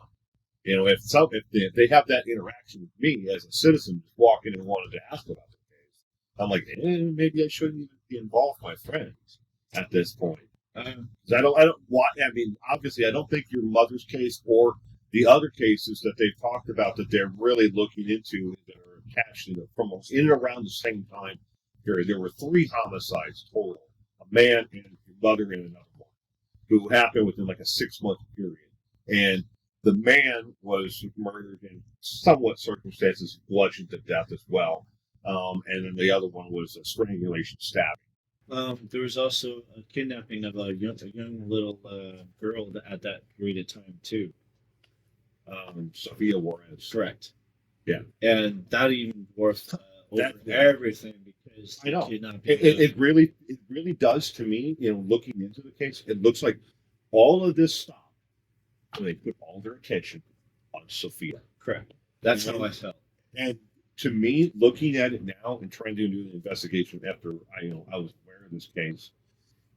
If they have that interaction with me as a citizen, just walking and wanted to ask about the case, I'm like, maybe I shouldn't even involve my friends at this point. 'Cause I don't want. I mean, obviously, I don't think your mother's case or the other cases that they've talked about that they're really looking into that are attached from in and around the same time period. There were 3 homicides total: a man and your mother and another one, who happened within like a 6 month period. And the man was murdered in somewhat circumstances, bludgeoned to death as well. And then the other one was a strangulation stabbing. there was also a kidnapping of a young little girl at that period of time too. Sophia Juarez. Correct. Yeah. And that even dwarfed over everything because I know. they did not It really does to me, looking into the case, it looks like all of this stopped when they put all their attention on Sophia. correct. That's how I felt. And to me, looking at it now and trying to do the investigation after I was aware of this case,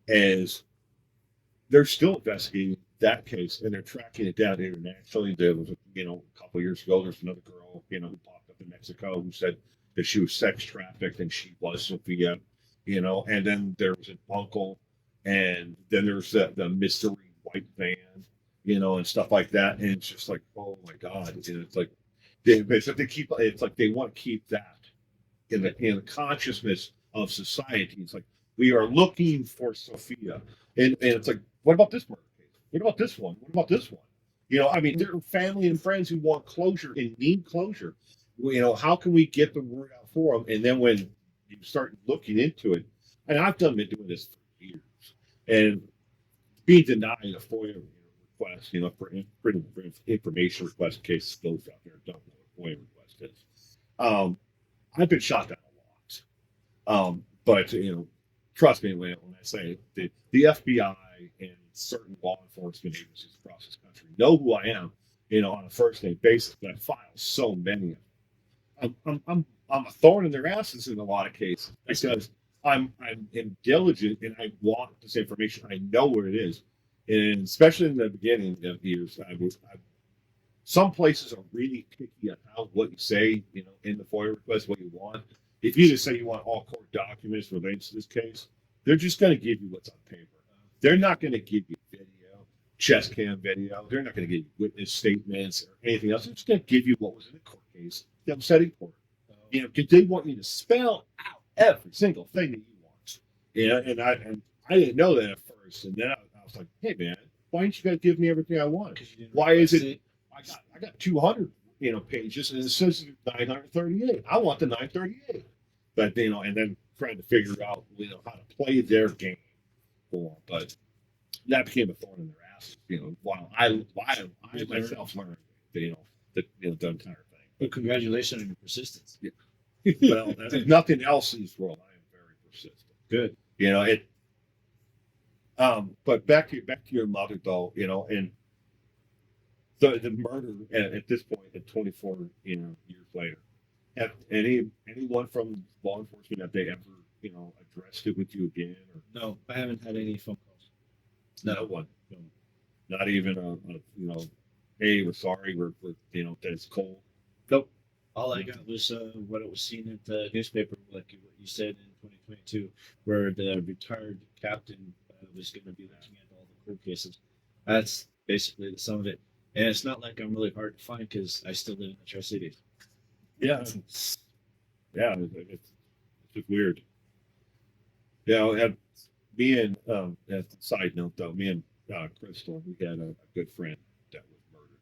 is they're still investigating that case and they're tracking it down internationally. There was, a couple of years ago, there's another girl, who popped up in Mexico who said that she was sex trafficked and she was Sophia, and then there was an uncle, and then there's the mystery white van, and stuff like that. And it's just like, oh my God. And it's like, it's like they want to keep that in the consciousness of society. It's like, we are looking for Sophia. And it's like, what about this murder case? What about this one? What about this one? I mean, there are family and friends who want closure and need closure. How can we get the word out for them? And then when you start looking into it, and I've been doing this for years, and being denied a FOIA request, for information request in case those out there don't know what a FOIA request is. I've been shot down a lot. But trust me when I say the FBI and certain law enforcement agencies across this country know who I am, on a first name basis. But I file so many of them. I'm a thorn in their asses in a lot of cases because I'm diligent and I want this information. I know where it is, and especially in the beginning of years, some places are really picky about what you say, in the FOIA request, what you want. If you just say you want all court documents related to this case, they're just going to give you what's on paper. They're not going to give you video, chest cam video. They're not going to give you witness statements or anything else. They're just going to give you what was in the court case that was set in court. Because they want you to spell out every single thing that you want. And I didn't know that at first. And then I was like, hey man, why didn't you guys give me everything I want? Why is it I got 200 pages and it says 938. I want the 938. But and then trying to figure out how to play their game for. But that became a thorn in their ass. While I myself learned the entire thing. But congratulations on your persistence. Yeah. Well, if nothing else in this world, I am very persistent. Good. It. But back to your mother though, and the murder at this point, at 24 years later, have anyone from law enforcement, have they ever addressed it with you again? Or No, I haven't had any phone calls. no one, no. Not even hey, we're sorry, we're that it's cold. Nope. All I got was what it was seen at the newspaper, like what you said in 2022, where the retired captain was going to be looking at all the court cases. That's basically the sum of it. And it's not like I'm really hard to find because I still live in the Tri-Cities. Yeah, yeah, it's just weird. And me and as a side note though, me and Crystal, we had a good friend that was murdered,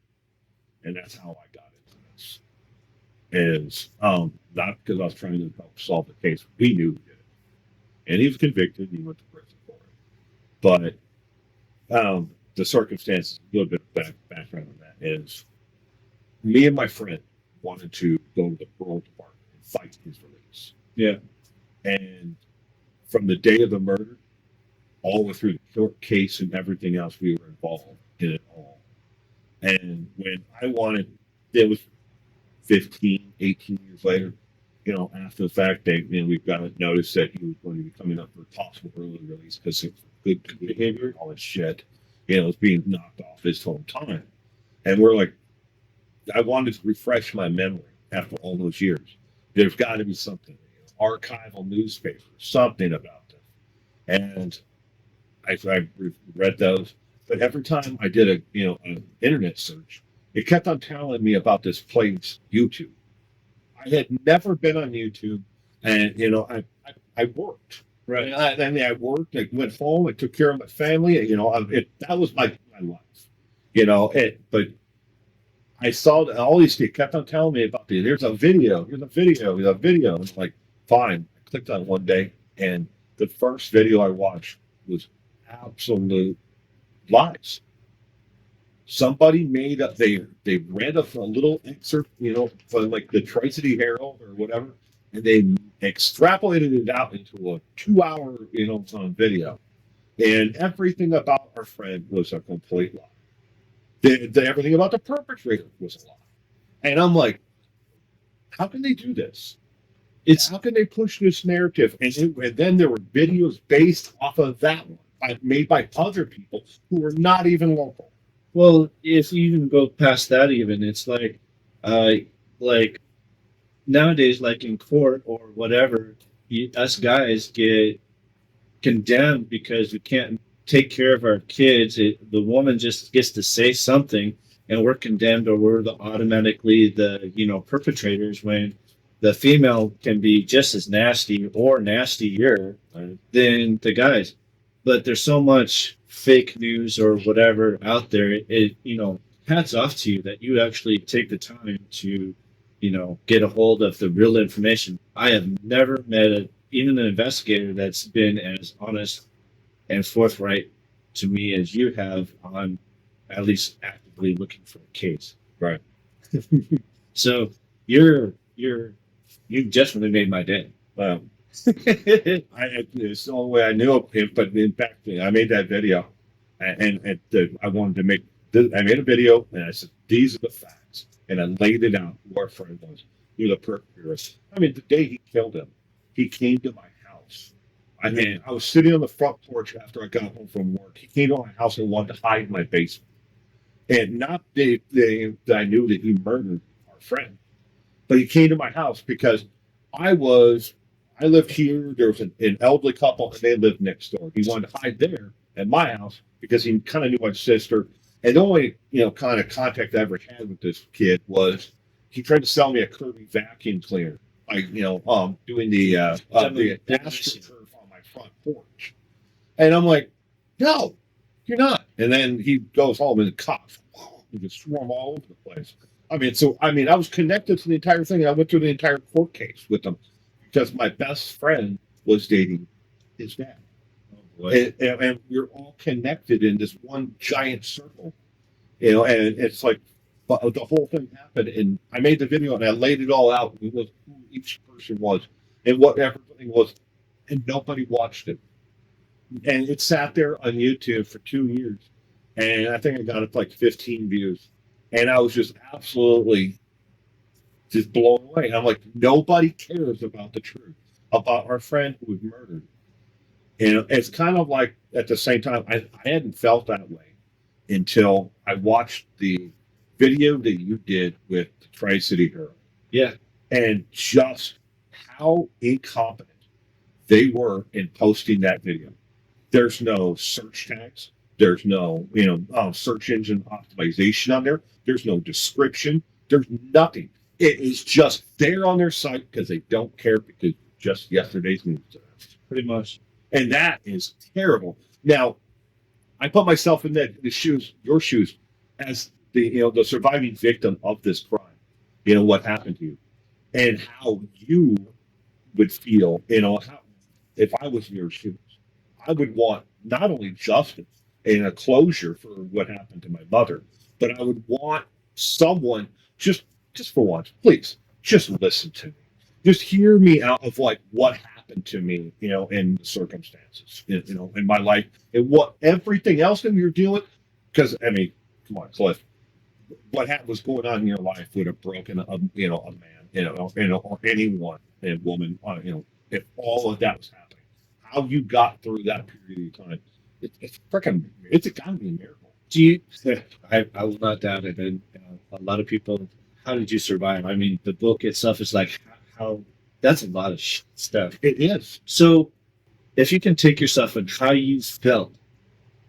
and that's how I got into this. Is not because I was trying to help solve the case. We knew he did it, and he was convicted. And he went to prison for it. But the circumstances, a little bit of background on that is, me and my friend wanted to go to the parole department and fight his release. Yeah. And from the day of the murder, all the way through the court case and everything else, we were involved in it all. And when I wanted, it was 15, 18 years later, after the fact, we've got to notice that he was going to be coming up for a possible early release because of good behavior, all this shit, was being knocked off his whole time. And we're like, I wanted to refresh my memory after all those years. There's got to be something, archival newspaper, something about this. And I read those, but every time I did an internet search, it kept on telling me about this place, YouTube. I had never been on YouTube, and I worked. Right. I worked. I went home. I took care of my family. That was my life. But I saw all these. They kept on telling me about the. There's a video. There's a video. There's a video. And it's like, fine. I clicked on it one day, and the first video I watched was absolute lies. Somebody made up. They read a little excerpt, from like the Tri-City Herald or whatever, and they extrapolated it out into a 2-hour, video, and everything about our friend was a complete lie. Everything about the perpetrator was a lie, and I'm like, how can they do this? How can they push this narrative? And then there were videos based off of that one, made by other people who were not even local. Well, if you even go past that, even it's like nowadays, like in court or whatever, us guys get condemned because we can't take care of our kids. The woman just gets to say something, and we're condemned, or we're automatically the perpetrators, when the female can be just as nasty or nastier than the guys. But there's so much fake news or whatever out there. Hats off to you that you actually take the time to, get a hold of the real information. I have never met even an investigator that's been as honest and forthright to me as you have on at least actively looking for a case. Right. So you definitely made my day. Wow. It's the only way I knew it, but in fact, I made that video, and I wanted to make. I made a video, and I said, "These are the facts," and I laid it out who our friend was, who the perpetrator was. I mean, the day he killed him, he came to my house I was sitting on the front porch after I got home from work. He came to my house and wanted to hide in my basement. And not that I knew that he murdered our friend, but he came to my house because I was, I lived here. There was an elderly couple and they lived next door. He wanted to hide there at my house because he kind of knew my sister. And the only, kind of contact I ever had with this kid was he tried to sell me a Kirby vacuum cleaner, like, doing the astroturf on my front porch. And I'm like, no, you're not. And then he goes home and the cops, he just swarm all over the place. I was connected to the entire thing. I went through the entire court case with them because my best friend was dating his dad. Oh, boy. And we're all connected in this one giant circle, and it's like the whole thing happened. And I made the video and I laid it all out with who each person was and what everything was, and nobody watched it. And it sat there on YouTube for 2 years. And I think I got up like 15 views. And I was just absolutely just blown away. And I'm like, nobody cares about the truth about our friend who was murdered. And it's kind of like at the same time, I hadn't felt that way until I watched the video that you did with the Tri-City Hero. Yeah. And just how incompetent they were in posting that video. There's no search tags. There's no, search engine optimization on there. There's no description. There's nothing. It is just there on their site because they don't care because just yesterday's news. Pretty much. And that is terrible. Now, I put myself in your shoes, as the surviving victim of this crime. What happened to you, and how you would feel. If I was in your shoes, I would want not only justice and a closure for what happened to my mother, but I would want someone just for once, please, just listen to me. Just hear me out of like what happened to me, in the circumstances, in my life and what everything else that you're dealing. Because come on, Cliff, what was going on in your life would have broken a man, or anyone, a woman, if all of that was happening. How you got through that period of time, it's gotta be a miracle. Do you? I will not doubt it. And a lot of people. How did you survive? The book itself is like how. That's a lot of stuff. It is. So, if you can take yourself and how you felt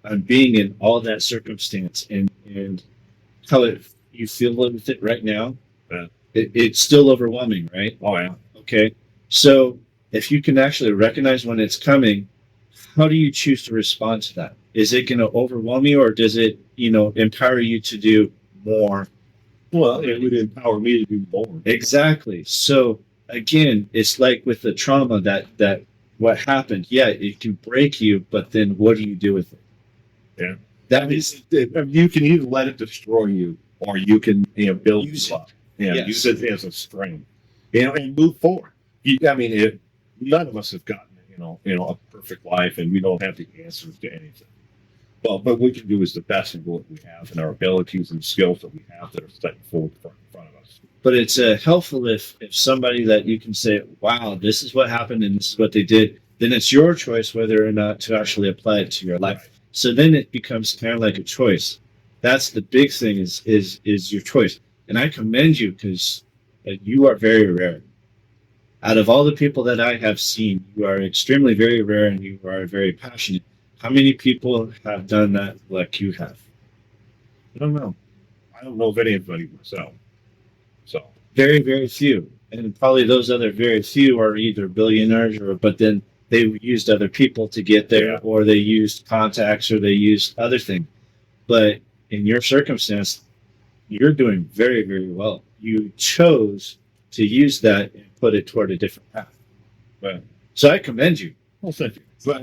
on being in all that circumstance and how you feel with it right now, Yeah. It's still overwhelming, right? Oh yeah. Okay. So, if you can actually recognize when it's coming, how do you choose to respond to that? Is it going to overwhelm you, or does it, empower you to do more? Well, it would empower me to do more. Exactly. So again, it's like with the trauma that what happened. Yeah, it can break you, but then what do you do with it? Yeah. That is, you can either let it destroy you, or you can build Use you it. up. Use Yes. it as a strength. And move forward. None of us have gotten a perfect life, and we don't have the answers to anything. Well, but what we can do is the best of what we have and our abilities and skills that we have that are set forward in front of us. but it's helpful if somebody that you can say, wow, this is what happened and this is what they did. Then it's your choice whether or not to actually apply it to your life. Right. So then it becomes kind of like a choice. That's the big thing is your choice. And I commend you because you are very rare. Out of all the people that I have seen, you are extremely very rare and you are very passionate. How many people have done that like you have? I don't know. I don't know of anybody myself. So Very, very few. And probably those other very few are either billionaires but then they used other people to get there, Yeah. or they used contacts, or they used other things. But in your circumstance, you're doing very, very well. You chose to use that and put it toward a different path. but So I commend you. well, thank you. But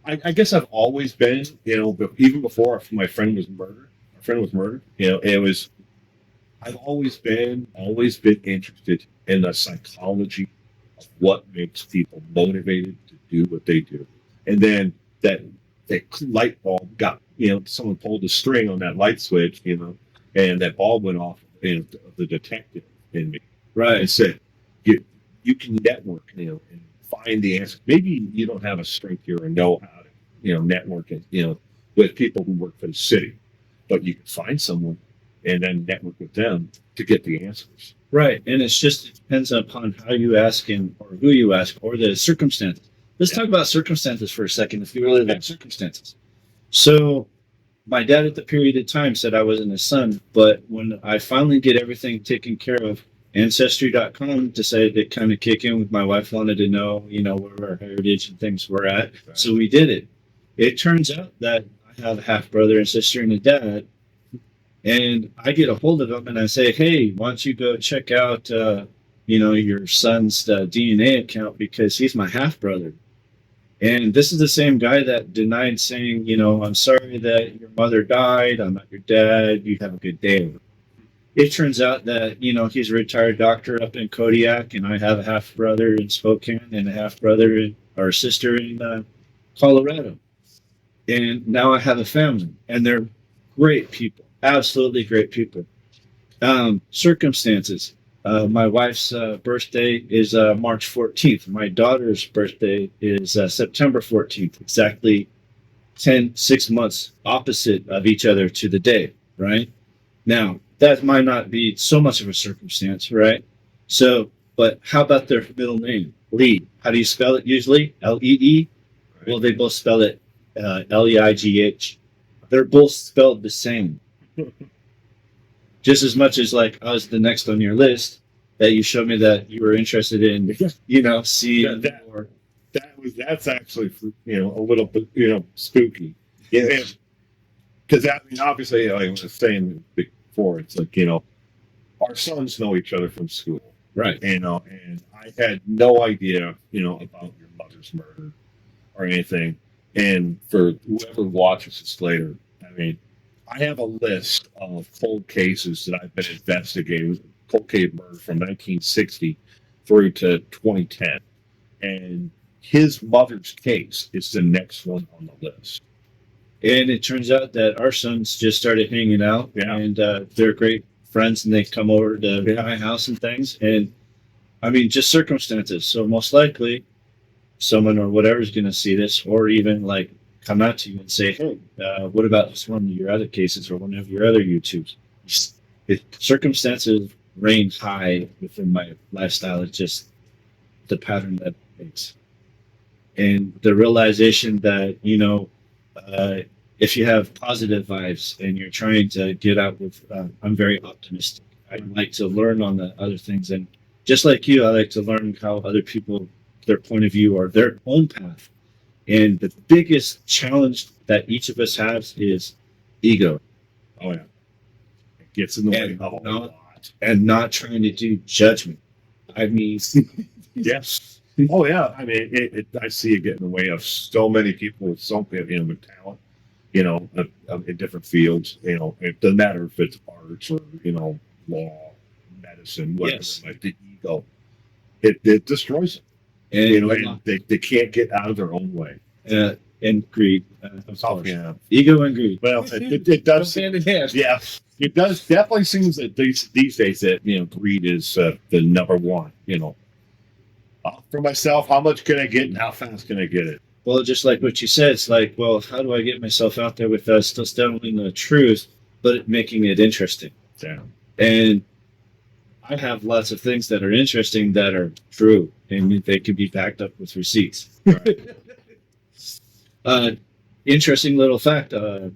I guess I've always been, even before my friend was murdered. My friend was murdered. I've always been interested in the psychology of what makes people motivated to do what they do, and then that light bulb got, someone pulled the string on that light switch, and that bulb went off, the detective in me, Right. and said, you can network, and find the answer. Maybe you don't have a strength here and know how to, network it, with people who work for the city, but you can find someone and then network with them to get the answers. Right. And it's just, it depends upon how you ask and or who you ask or the circumstances. Let's talk about circumstances for a second, if you really like circumstances. So my dad at the period of time said I wasn't his son, but when I finally get everything taken care of, Ancestry.com decided to kind of kick in with my wife, wanted to know, where our heritage and things were at. Right. So we did it. It turns out that I have a half brother and sister and a dad. And I get a hold of him and I say, hey, why don't you go check out, your son's DNA account because he's my half brother. And this is the same guy that denied saying, I'm sorry that your mother died. I'm not your dad. You have a good day. It turns out that, he's a retired doctor up in Kodiak, and I have a half brother in Spokane and a half brother or sister in Colorado. And now I have a family, and they're great people, absolutely great people. Circumstances. My wife's birthday is March 14th. My daughter's birthday is September 14th, exactly 6 months opposite of each other to the day, right? Now, that might not be so much of a circumstance, right? So, but how about their middle name? Lee. How do you spell it usually? Lee? Right. Well, they both spell it Leigh. They're both spelled the same. Just as much as like I was the next on your list that you showed me that you were interested in, seeing more. That's actually, a little bit, spooky. Yeah. Because obviously, like I was saying before, it's like, our sons know each other from school. Right. And I had no idea, about your mother's murder or anything. And for whoever watches this later, I have a list of cold cases that I've been investigating, cold case murder from 1960 through to 2010. And his mother's case is the next one on the list. And it turns out that our sons just started hanging out, and they're great friends, and they come over to my house and things. And just circumstances. So most likely, someone or whatever is going to see this, or even like come out to you and say, "Hey, what about this one of your other cases or one of your other YouTubes?" Circumstances reign high within my lifestyle. It's just the pattern that it makes, and the realization that if you have positive vibes and you're trying to get out with, I'm very optimistic. I like to learn on the other things, and just like you, I like to learn how other people, their point of view or their own path. And the biggest challenge that each of us has is ego. Oh yeah, it gets in the way of a lot, and not trying to do judgment. Yes. Oh yeah. I see it get in the way of so many people with with talent, in different fields. It doesn't matter if it's arts or law, medicine, whatever. Yes. Like the ego, it destroys them. And they can't get out of their own way. And greed. Yeah. Ego and greed. Well, it does. Hand in hand. Yeah, it does. Definitely seems that these days that greed is the number one. For myself, how much can I get and how fast can I get it? Well, just like what you said, it's like, well, how do I get myself out there with still telling the truth, but making it interesting? Yeah. And I have lots of things that are interesting that are true, and they can be backed up with receipts. Right. Interesting little fact: the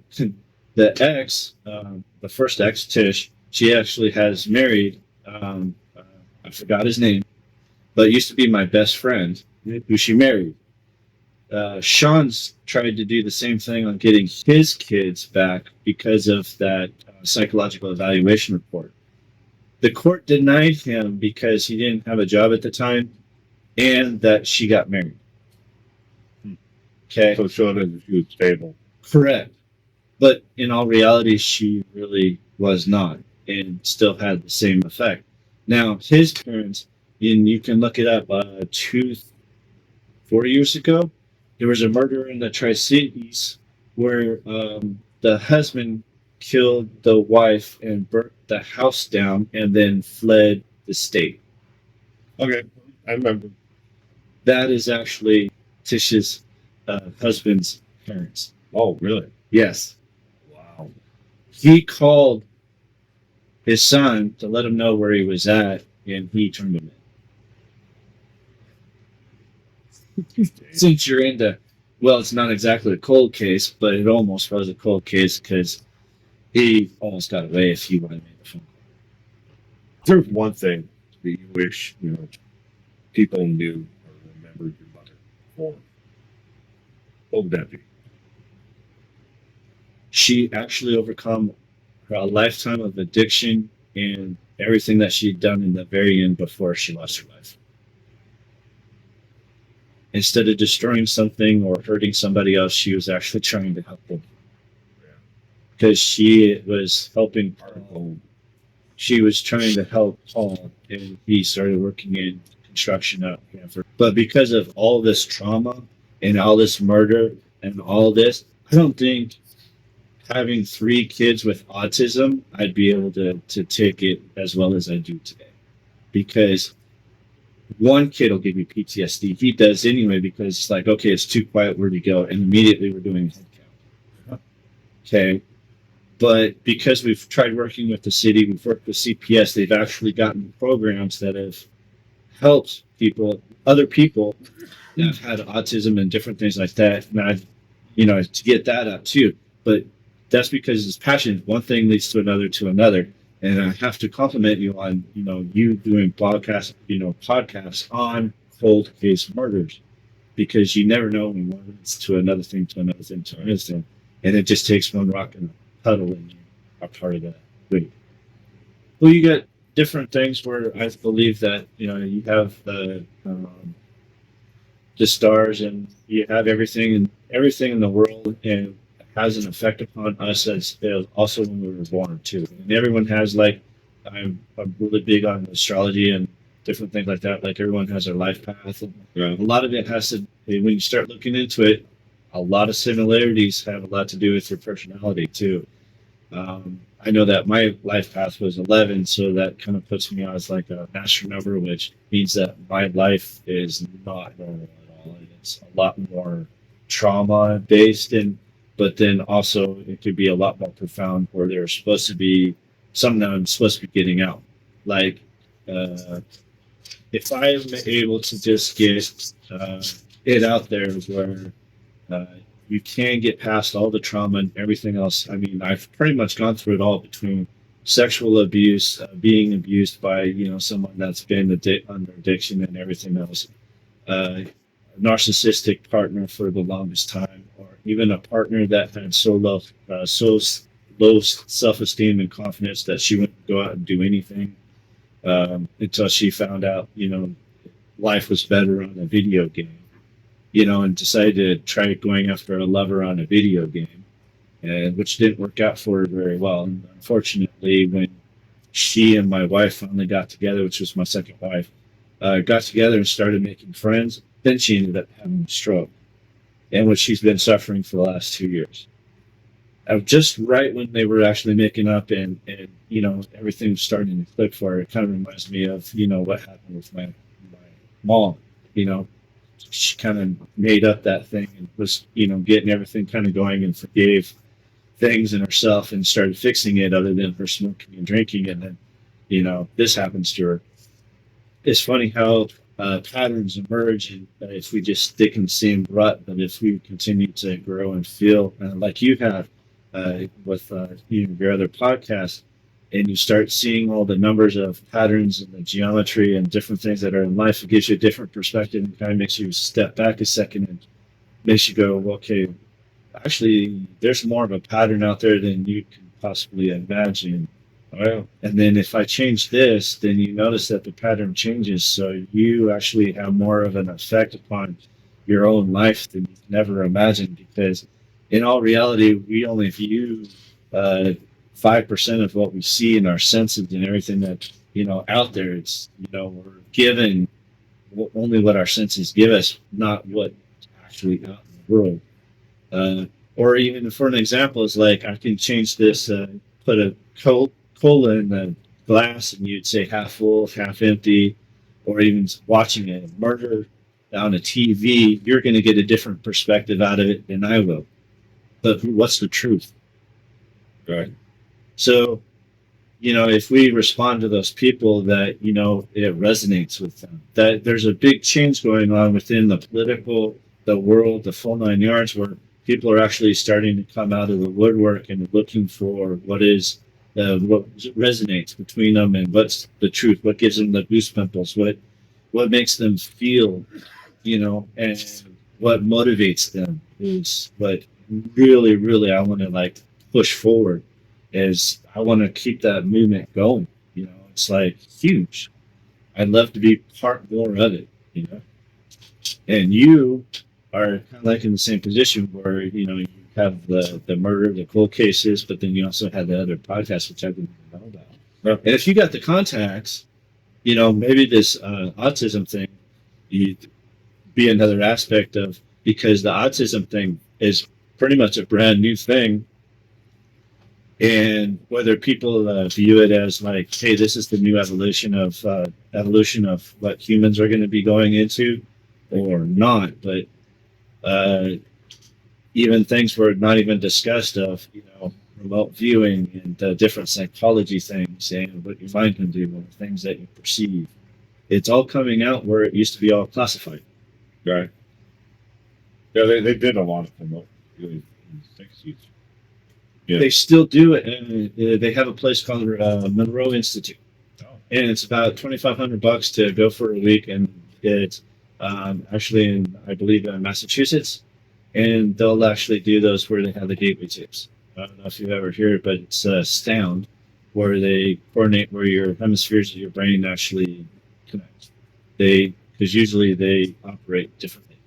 first ex, Tish, she actually has married. I forgot his name, but it used to be my best friend, who she married. Sean's tried to do the same thing on getting his kids back because of that psychological evaluation report. The court denied him because he didn't have a job at the time and that she got married. Okay. So showed that she was stable. Correct. But in all reality, she really was not and still had the same effect. Now, his parents, and you can look it up, 4 years ago, there was a murder in the Tri-Cities where the husband killed the wife and burnt the house down and then fled the state. Okay. I remember. That is actually Tish's husband's parents. Oh, really? Yes. Wow. He called his son to let him know where he was at, and he turned him in. Since you're into, well, it's not exactly a cold case, but it almost was a cold case because he almost got away if he would have made the phone call. There's one thing that you wish people knew or remembered your mother for. What would that be? She actually overcome a lifetime of addiction and everything that she'd done in the very end before she lost her life. Instead of destroying something or hurting somebody else, she was actually trying to help them because she was helping Paul. She was trying to help Paul, and he started working in construction out here. But because of all this trauma and all this murder and all this, I don't think having 3 kids with autism, I'd be able to take it as well as I do today. Because one kid will give you PTSD. He does anyway because it's like, okay, it's too quiet, where to go? And immediately we're doing head count. Okay. But because we've tried working with the city, we've worked with CPS, they've actually gotten programs that have helped people, other people that have had autism and different things like that. And I've, to get that up too. But that's because it's passion. One thing leads to another. And I have to compliment you on, you doing podcasts on cold case murders, because you never know when one leads to another thing, to another thing, to another thing. And it just takes one rock and a puddle and you are part of that. Well, you got different things where I believe that, you have the stars and you have everything in the world, and has an effect upon us as also when we were born too. And everyone has, like, I'm really big on astrology and different things like that. Like, everyone has their life path, and a lot of it has to. When you start looking into it, a lot of similarities have a lot to do with your personality too. I know that my life path was 11, so that kind of puts me as like a master number, which means that my life is not normal at all. It's a lot more trauma based, and but then also it could be a lot more profound, where there's supposed to be something that I'm supposed to be getting out. Like, if I'm able to just get it out there where uh, you can get past all the trauma and everything else. I mean, I've pretty much gone through it all, between sexual abuse, being abused by someone that's been under addiction and everything else, a narcissistic partner for the longest time, or even a partner that had so low self-esteem and confidence that she wouldn't go out and do anything until she found out life was better on a video game, and decided to try going after a lover on a video game, and which didn't work out for her very well. And unfortunately, when she and my wife finally got together, which was my second wife, got together and started making friends, then she ended up having a stroke, and which she's been suffering for the last 2 years. Just right when they were actually making up, and everything was starting to click for her. It kind of reminds me of what happened with my mom. She kind of made up that thing and was getting everything kind of going, and forgave things in herself and started fixing it, other than her smoking and drinking. And then this happens to her. It's funny how patterns emerge, and if we just stick in the same rut. But if we continue to grow and feel like you have with your other podcasts, and you start seeing all the numbers of patterns and the geometry and different things that are in life, it gives you a different perspective, and kind of makes you step back a second and makes you go, well, okay, actually, there's more of a pattern out there than you can possibly imagine. Well, and then if I change this, then you notice that the pattern changes. So you actually have more of an effect upon your own life than you can ever imagine, because in all reality, we only view 5% of what we see in our senses and everything that out there. It's we're given only what our senses give us, not what actually out in the world. Or even for an example, is like, I can change this, put a cola in the glass, and you'd say half full, half empty. or even watching a murder on a TV, you're going to get a different perspective out of it than I will. But what's the truth? Right. So, if we respond to those people that, it resonates with them, that there's a big change going on within the world, the full 9 yards, where people are actually starting to come out of the woodwork and looking for what resonates between them and what's the truth, what gives them the goose pimples, what makes them feel, and what motivates them is what really, really I want to push forward is I want to keep that movement going. It's like huge. I'd love to be part more of it, and you are kind of like in the same position where, you have the murder, the cold cases, but then you also have the other podcasts, which I didn't even know about. Yeah. And if you got the contacts, maybe this autism thing, you'd be another aspect of, because the autism thing is pretty much a brand new thing. And whether people view it as like, hey, this is the new evolution of what humans are going to be going into, or not, but even things were not even discussed of, remote viewing and different psychology things and what your mind can do and things that you perceive. It's all coming out where it used to be all classified. Right. Yeah, they did a lot of remote viewing in the 60s. Yeah. They still do it, and they have a place called Monroe Institute, and it's about $2,500 to go for a week, and it's actually in, I believe, Massachusetts, and they'll actually do those where they have the gateway tapes. I don't know if you've ever heard it, but it's sound, where they coordinate where your hemispheres of your brain actually connect. Because usually they operate differently,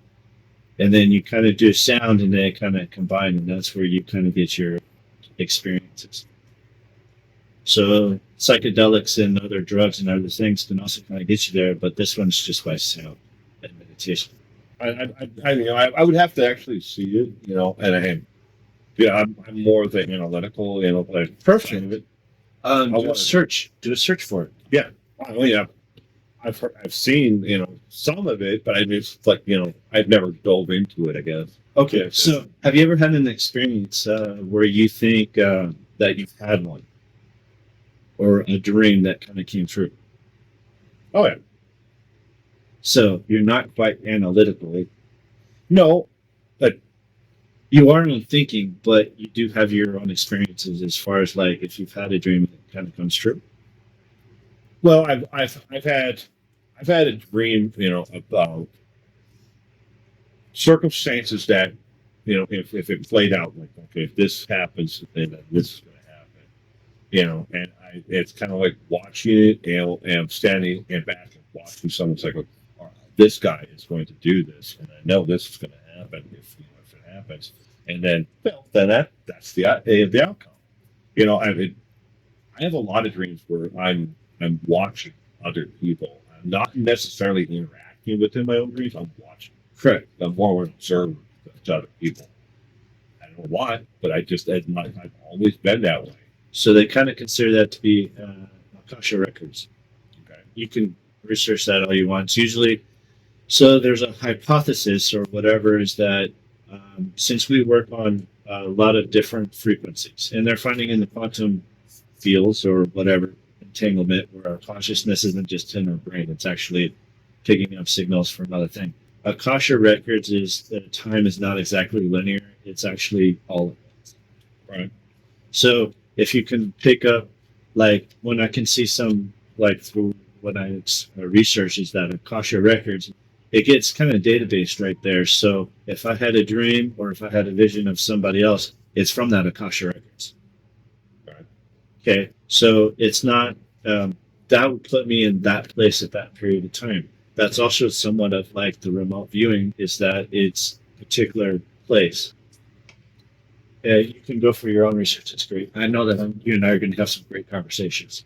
and then you kind of do sound, and they kind of combine, and that's where you kind of get your experiences. So psychedelics and other drugs and other things can also kind of get you there, but this one's just by sound and meditation. I would have to actually see it, I'm more the analytical, like Perfect. do a search for it. Yeah. I've seen, some of it, but I've never dove into it, I guess. Okay. So have you ever had an experience where you think that you've had one, or a dream that kind of came true? Oh yeah. So you're not quite analytical. No, but You are in thinking, but you do have your own experiences as far as like if you've had a dream that kind of comes true. well, I've had a dream, about circumstances that, if it played out like, okay, if this happens, then this is going to happen, and it's kind of like watching it, and I'm standing in back and watching someone's like, all right, this guy is going to do this, and I know this is going to happen if it happens, and then, well, then that's the outcome. I have a lot of dreams where I'm watching other people. I'm not necessarily interacting with them in my own dreams. I'm watching. Correct. I'm more of an observer to other people. I don't know why, but I've always been that way. So they kind of consider that to be Akasha records. Okay. You can research that all you want. It's usually, so there's a hypothesis or whatever is that since we work on a lot of different frequencies, and they're finding in the quantum fields or whatever entanglement where our consciousness isn't just in our brain, it's actually picking up signals from other things. Akasha records is that time is not exactly linear. It's actually all of it. Right. So if you can pick up, like when I can see some, like through what I research is that Akasha records, it gets kind of database right there. So if I had a dream or if I had a vision of somebody else, it's from that Akasha records. Right. Okay. So it's not, that would put me in that place at that period of time. That's also somewhat of like the remote viewing is that it's a particular place. You can go for your own research. It's great. I know that you and I are going to have some great conversations.